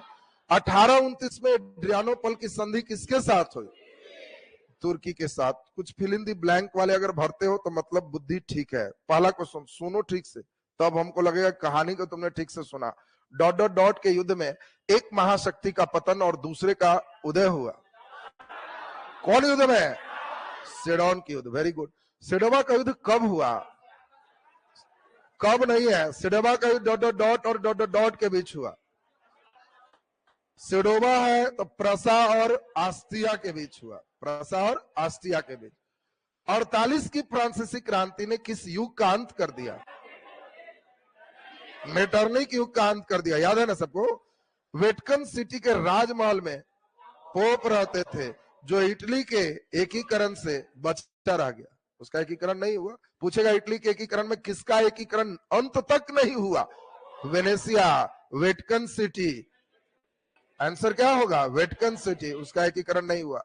1829 में एड्रियानोपल की संधि किसके साथ हुई? तुर्की के साथ। कुछ फिल इन दी ब्लैंक वाले अगर भरते हो तो मतलब बुद्धि ठीक है। पहला क्वेश्चन सुनो ठीक से, तब हमको लगेगा कहानी को तुमने ठीक से सुना। डॉट डॉट डॉट के युद्ध में एक महाशक्ति का पतन और दूसरे का उदय हुआ। कौन युद्ध में? सेडोन की युद्ध। Very good. सेडोवा का युद्ध कब हुआ? कब नहीं है, सेडोवा का युद्ध डॉट डॉट डॉट और डॉट डॉट डॉट के बीच हुआ। सेडोवा है तो प्रसा और आस्तिया के बीच हुआ। प्रसा और आस्तिया के बीच। 48 की फ्रांसीसी क्रांति ने किस युग का अंत कर दिया? मेटरनिक युग का अंत कर दिया। याद है ना सबको? वेटिकन सिटी के राजमहल में पोप रहते थे जो इटली के एकीकरण से बचा रह गया। उसका एकीकरण नहीं हुआ। पूछेगा इटली के एकीकरण में किसका एकीकरण अंत तक नहीं हुआ? Venezia, Vatican city. आंसर क्या होगा? Vatican city. उसका एकीकरण नहीं हुआ।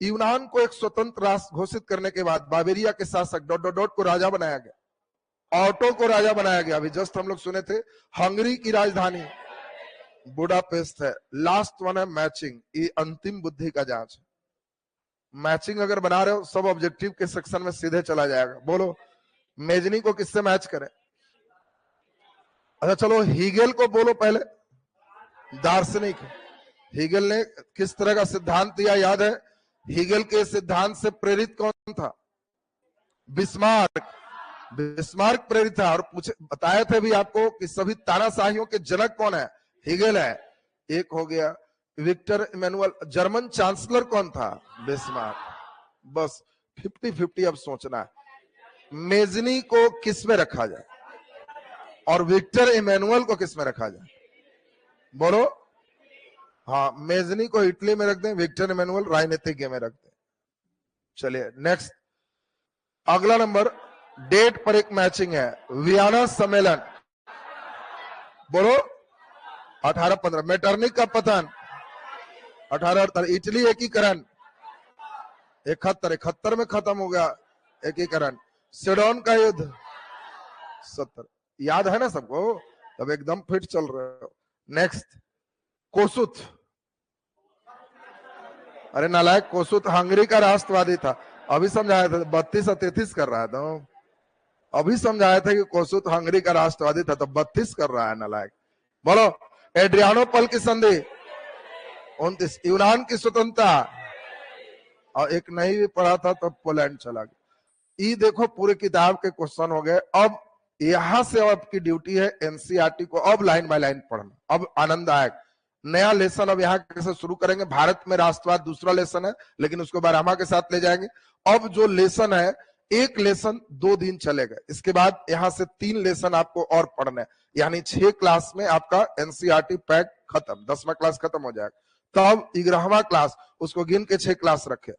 यूनान को एक स्वतंत्र राष्ट्र घोषित करने के बाद बावेरिया के शासक डॉट डॉट डॉट को राजा बनाया गया। ऑटो को राजा बनाया गया। अभी जस्ट हम लोग सुने थे। हंगरी की राजधानी बुडापेस्ट है। लास्ट वन है मैचिंग। ये अंतिम बुद्धि का जांच है। मैचिंग अगर बना रहे हो सब ऑब्जेक्टिव के सेक्शन में सीधे चला जाएगा। बोलो, मेजनी को किससे मैच करें? अच्छा चलो, हीगेल को बोलो पहले। दार्शनिक। हीगेल ने किस तरह का सिद्धांत दिया याद है? हीगेल के सिद्धांत से प्रेरित कौन था? बिस्मार्क। बिस्मार्क प्रेरित था। और पूछे बताए थे भी आपको कि सभी तानाशाहियों के जनक कौन है? हीगेल है। एक हो गया। Victor Emmanuel. जर्मन चांसलर कौन था? बिस्मार्क। बस 50-50 अब सोचना है। मेजनी को किस में रखा जाए और विक्टर इमैनुअल को किस में रखा जाए? बोलो। हाँ, मेजनी को इटली में रख दें, विक्टर इमैनुअल राजनीतिज्ञ में रख दें। चलिए नेक्स्ट, अगला नंबर। डेट पर एक मैचिंग है। वियना सम्मेलन। बोलो। 1815। मेटरनिक का पतन 1868। इटली एकीकरण 71 में खत्म हो गया। एकीकरण, सिडोन का युद्ध 70, याद है ना सबको, तब एकदम फिट चल रहे हो। नेक्स्ट, कोसुत, अरे नालायक, कोसुत हंगरी का राष्ट्रवादी था, अभी समझाया था, 32 और 33 कर रहा था, अभी समझाया था कि कोसुत हंगरी का राष्ट्रवादी था, तो 32 कर रहा है नालायक। बोलो, एड्रियानोपल की संधि 29, यूनान की स्वतंत्रता, और एक नहीं भी पढ़ा था तो पोलैंड चला गया। ये देखो पूरे किताब के क्वेश्चन हो गए। अब यहां से आपकी ड्यूटी है एनसीईआरटी को अब लाइन बाय लाइन पढ़ना, अब आनंददायक नया लेसन अब यहाँ से शुरू करेंगे। भारत में राष्ट्रवाद दूसरा लेसन है, लेकिन उसको बारहमा के साथ ले जाएंगे। अब जो लेसन है, एक लेसन 2 दिन चलेगा, इसके बाद यहाँ से 3 लेसन आपको और पढ़ना है, यानी 6 क्लास में आपका एनसीईआरटी पैक खत्म, 10वां क्लास खत्म हो जाएगा। तब 11वां क्लास, उसको गिन के 6 क्लास रखे,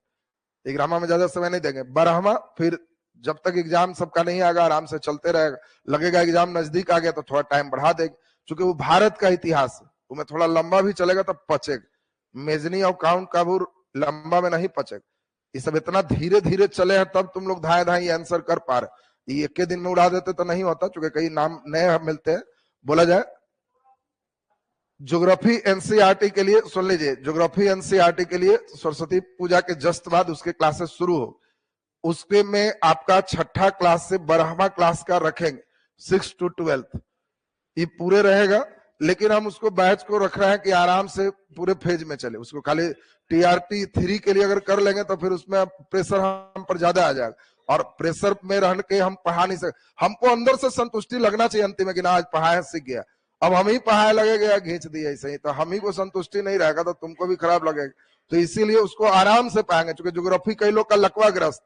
11वां में ज्यादा समय नहीं देंगे, 12वां फिर जब तक एग्जाम सबका नहीं आएगा आराम से चलते रहेगा, लगेगा एग्जाम नजदीक आ गया तो थोड़ा टाइम बढ़ा देंगे, क्योंकि वो भारत का इतिहास है, वो में थोड़ा लंबा भी चलेगा तब पचेगा। मेजनी और काउंट काबूर लंबा में नहीं पचेगा, ये सब इतना धीरे धीरे चले हैं, तब तुम लोग धाए धाए आंसर कर पा रहे। ये एक दिन में उड़ा देते तो नहीं होता, क्योंकि कई नाम नए मिलते हैं। बोला जाए ज्योग्राफी एनसीईआरटी के लिए, सुन लीजिए, ज्योग्राफी एनसीईआरटी के लिए सरस्वती पूजा के जस्ट बाद उसके क्लासेस शुरू हो, उसके में आपका 6ठा क्लास से 12वां क्लास का रखेंगे, 6 to 12, ये पूरे रहेगा। लेकिन हम उसको बैच को रख रहे हैं कि आराम से पूरे फेज में चले, उसको खाली टीआरटी 3 के लिए अगर कर लेंगे तो फिर उसमें प्रेशर हम पर ज्यादा आ जाएगा, और प्रेशर में रह के हम पढ़ा नहीं सकते। हमको अंदर से संतुष्टि लगना चाहिए अंतिम में कि ना आज पढ़ाया सीख गया, अब हम ही पढ़ाया लगेगा खींच दिया ऐसे ही, तो हम ही को संतुष्टि नहीं रहेगा तो तुमको भी खराब लगेगा। तो इसीलिए उसको आराम से पाएंगे, क्योंकि ज्योग्राफी कई लोग का लकवा ग्रस्त,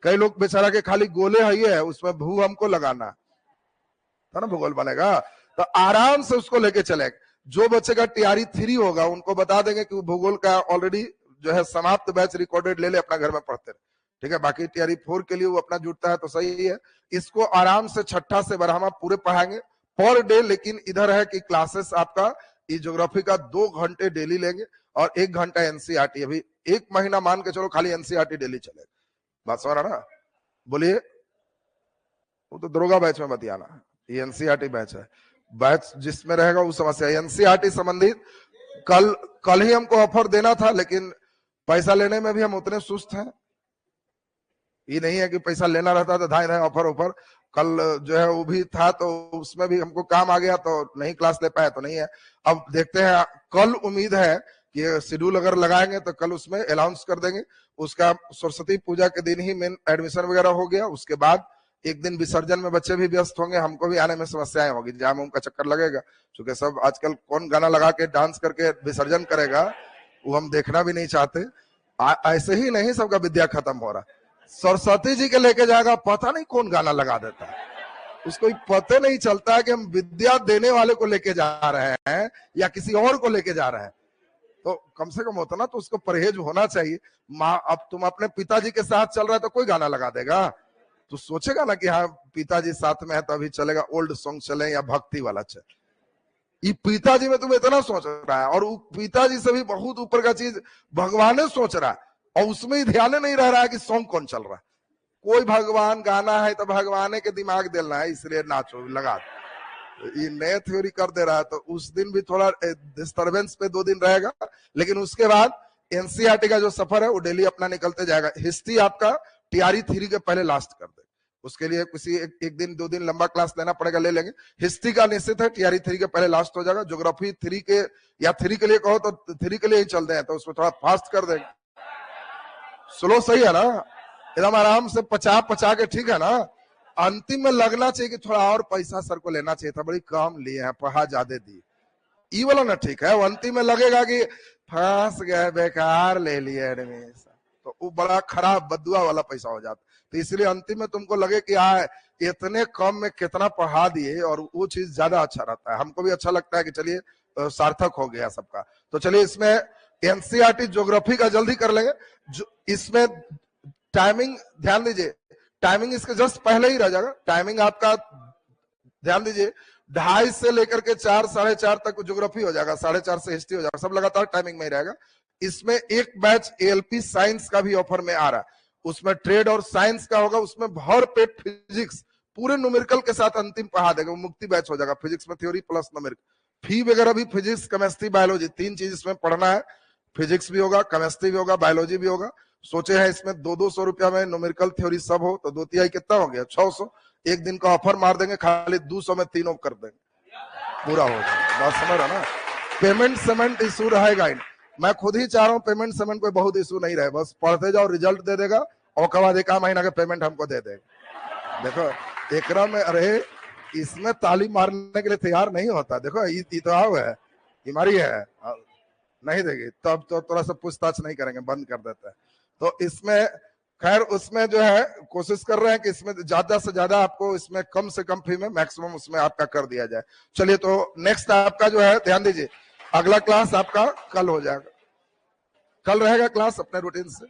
कई लोग बेचारा के खाली गोले है, उसमें भू हमको लगाना है ना, भूगोल बनेगा तो आराम से उसको लेके चले। जो बच्चे का टीआरई 3 होगा उनको बता देंगे कि भूगोल का ऑलरेडी जो है समाप्त बैच रिकॉर्डेड ले ले, अपना घर में पढ़ते रहे, ठीक है। बाकी टीआरई 4 के लिए वो अपना जुटता है तो सही है। इसको आराम से 6ठा से 12वां पूरे पढ़ाएंगे पर डे, लेकिन इधर है कि क्लासेस आपका ये ज्योग्राफी का 2 घंटे डेली लेंगे और 1 घंटा एनसीईआरटी। अभी 1 महीना मान के चलो खाली एनसीईआरटी डेली चलेगा, बात समझ रहा ना। बोलिए, वो तो दरोगा बैच में बतियाना, ये एनसीईआरटी बैच है, बैच जिसमें रहेगा वो समस्या। एनसीईआरटी संबंधित कल ही हमको ऑफर देना था, लेकिन पैसा लेने में भी हम उतने सुस्त हैं, ये नहीं है कि पैसा लेना रहता तो धाए धाए ऑफर कल जो है वो भी था, तो उसमें भी हमको काम आ गया तो नहीं क्लास ले पाए, तो नहीं है। अब देखते हैं, कल उम्मीद है कि शेड्यूल अगर लगाएंगे तो कल उसमें अनाउंस कर देंगे। उसका सरस्वती पूजा के दिन ही मेन एडमिशन वगैरह हो गया, उसके बाद एक दिन विसर्जन में बच्चे भी व्यस्त होंगे, हमको भी आने में समस्याएं होगी, जाम उम का चक्कर लगेगा, क्योंकि सब आजकल कौन गाना लगा के डांस करके विसर्जन करेगा वो हम देखना भी नहीं चाहते। ऐसे ही नहीं सबका विद्या खत्म हो रहा, सरस्वती जी के लेके जाएगा, पता नहीं कौन गाना लगा देता है, उसको पता नहीं चलता है कि हम विद्या देने वाले को लेके जा रहे हैं या किसी और को लेके जा रहे हैं। तो कम से कम होता ना, तो उसको परहेज होना चाहिए। माँ, अब तुम अपने पिताजी के साथ चल रहा है तो कोई गाना लगा देगा, तो सोचेगा ना कि हाँ पिताजी साथ में है तो अभी चलेगा, ओल्ड सॉन्ग चले या भक्ति वाला चले। ये पिताजी में तुम इतना सोच रहा है, और पिताजी से भी बहुत ऊपर का चीज भगवान सोच रहा है, और उसमें ही ध्यान नहीं रह रहा है कि सॉन्ग कौन चल रहा है। कोई भगवान गाना है तो भगवान के दिमाग देना है, इसलिए नाचो लगा ये नए थ्योरी कर दे रहा है। तो उस दिन भी थोड़ा डिस्टर्बेंस पे 2 दिन रहेगा, लेकिन उसके बाद एनसीईआरटी का जो सफर है वो डेली अपना निकलते जाएगा। हिस्ट्री आपका टीआरई 3 के पहले लास्ट कर दे, उसके लिए किसी एक दिन 2 दिन लंबा क्लास लेना पड़ेगा, ले लेंगे। हिस्ट्री का निश्चित है टीआरई 3 के पहले लास्ट हो जाएगा। ज्योग्राफी 3 के या 3 के लिए कहो तो 3 के लिए ही चल दें, तो उसमें थोड़ा फास्ट कर देंगे। स्लो सही है ना, एकदम आराम से 50 के, ठीक है ना। अंतिम में लगना चाहिए कि थोड़ा और पैसा सर को लेना चाहिए था, बड़ी कम लिए हैं, पढ़ा ज्यादा दी, ई वाला ना ठीक है। अंतिम में लगेगा कि फंस गए, बेकार ले लिए एडमिशन, तो वो बड़ा खराब बदुआ वाला पैसा हो जाता। तो इसलिए अंतिम में तुमको लगे कि इतने कम में कितना पढ़ा दिए, और वो चीज ज्यादा अच्छा रहता है, हमको भी अच्छा लगता है कि चलिए सार्थक हो गया सबका। तो चलिए इसमें एनसीईआरटी ज्योग्राफी का जल्दी कर लेंगे। इसमें टाइमिंग ध्यान दीजिए, टाइमिंग इसके जस्ट पहले ही रह जाएगा। टाइमिंग आपका ध्यान दीजिए, 2:30 से लेकर के 4 साढ़े 4 तक ज्योग्राफी हो जाएगा, 4:30 से हिस्ट्री हो जाएगा, सब लगातार टाइमिंग में ही रहेगा। इसमें एक बैच एएलपी साइंस का भी ऑफर में आ रहा है, उसमें ट्रेड और साइंस का होगा, उसमें भर पेट फिजिक्स पूरे न्यूमेरिकल के साथ अंतिम पढ़ा देगा, वो मुक्ति बैच हो जाएगा। फिजिक्स में थ्योरी प्लस न्यूमेरिकल, फी वगैरह भी फिजिक्स केमिस्ट्री बायोलॉजी 3 चीज इसमें पढ़ना है। फिजिक्स भी होगा, केमिस्ट्री भी होगा, बायोलॉजी भी होगा। सोचे हैं इसमें 200-200 रुपया में न्यूमेरिकल थ्योरी सब हो तो 2 कितना हो गया 600। एक दिन का ऑफर मार देंगे, खाली 200 में तीनों कर देंगे, पूरा हो जाएगा। बात समझ रहा ना। पेमेंट सेमेंट इशू रहेगा ही, मैं खुद ही चाह रहा हूँ पेमेंट सेमेंट कोई बहुत इशू नहीं रहे, बस पढ़ते जाओ, रिजल्ट दे देगा और के बाद 1 महीना का पेमेंट हमको दे देगा। देखो एकरा में, अरे इसमें ताली मारने के लिए तैयार नहीं होता। देखो इतवाव है, बीमारी है, नहीं देगी तब तो थोड़ा सा पूछताछ नहीं करेंगे, बंद कर देते हैं। तो इसमें खैर उसमें जो है कोशिश कर रहे हैं कि इसमें ज्यादा से ज्यादा आपको इसमें कम से कम फी में मैक्सिमम उसमें आपका कर दिया जाए। चलिए तो नेक्स्ट आपका जो है ध्यान दीजिए, अगला क्लास आपका कल हो जाएगा, कल रहेगा क्लास अपने रूटीन से।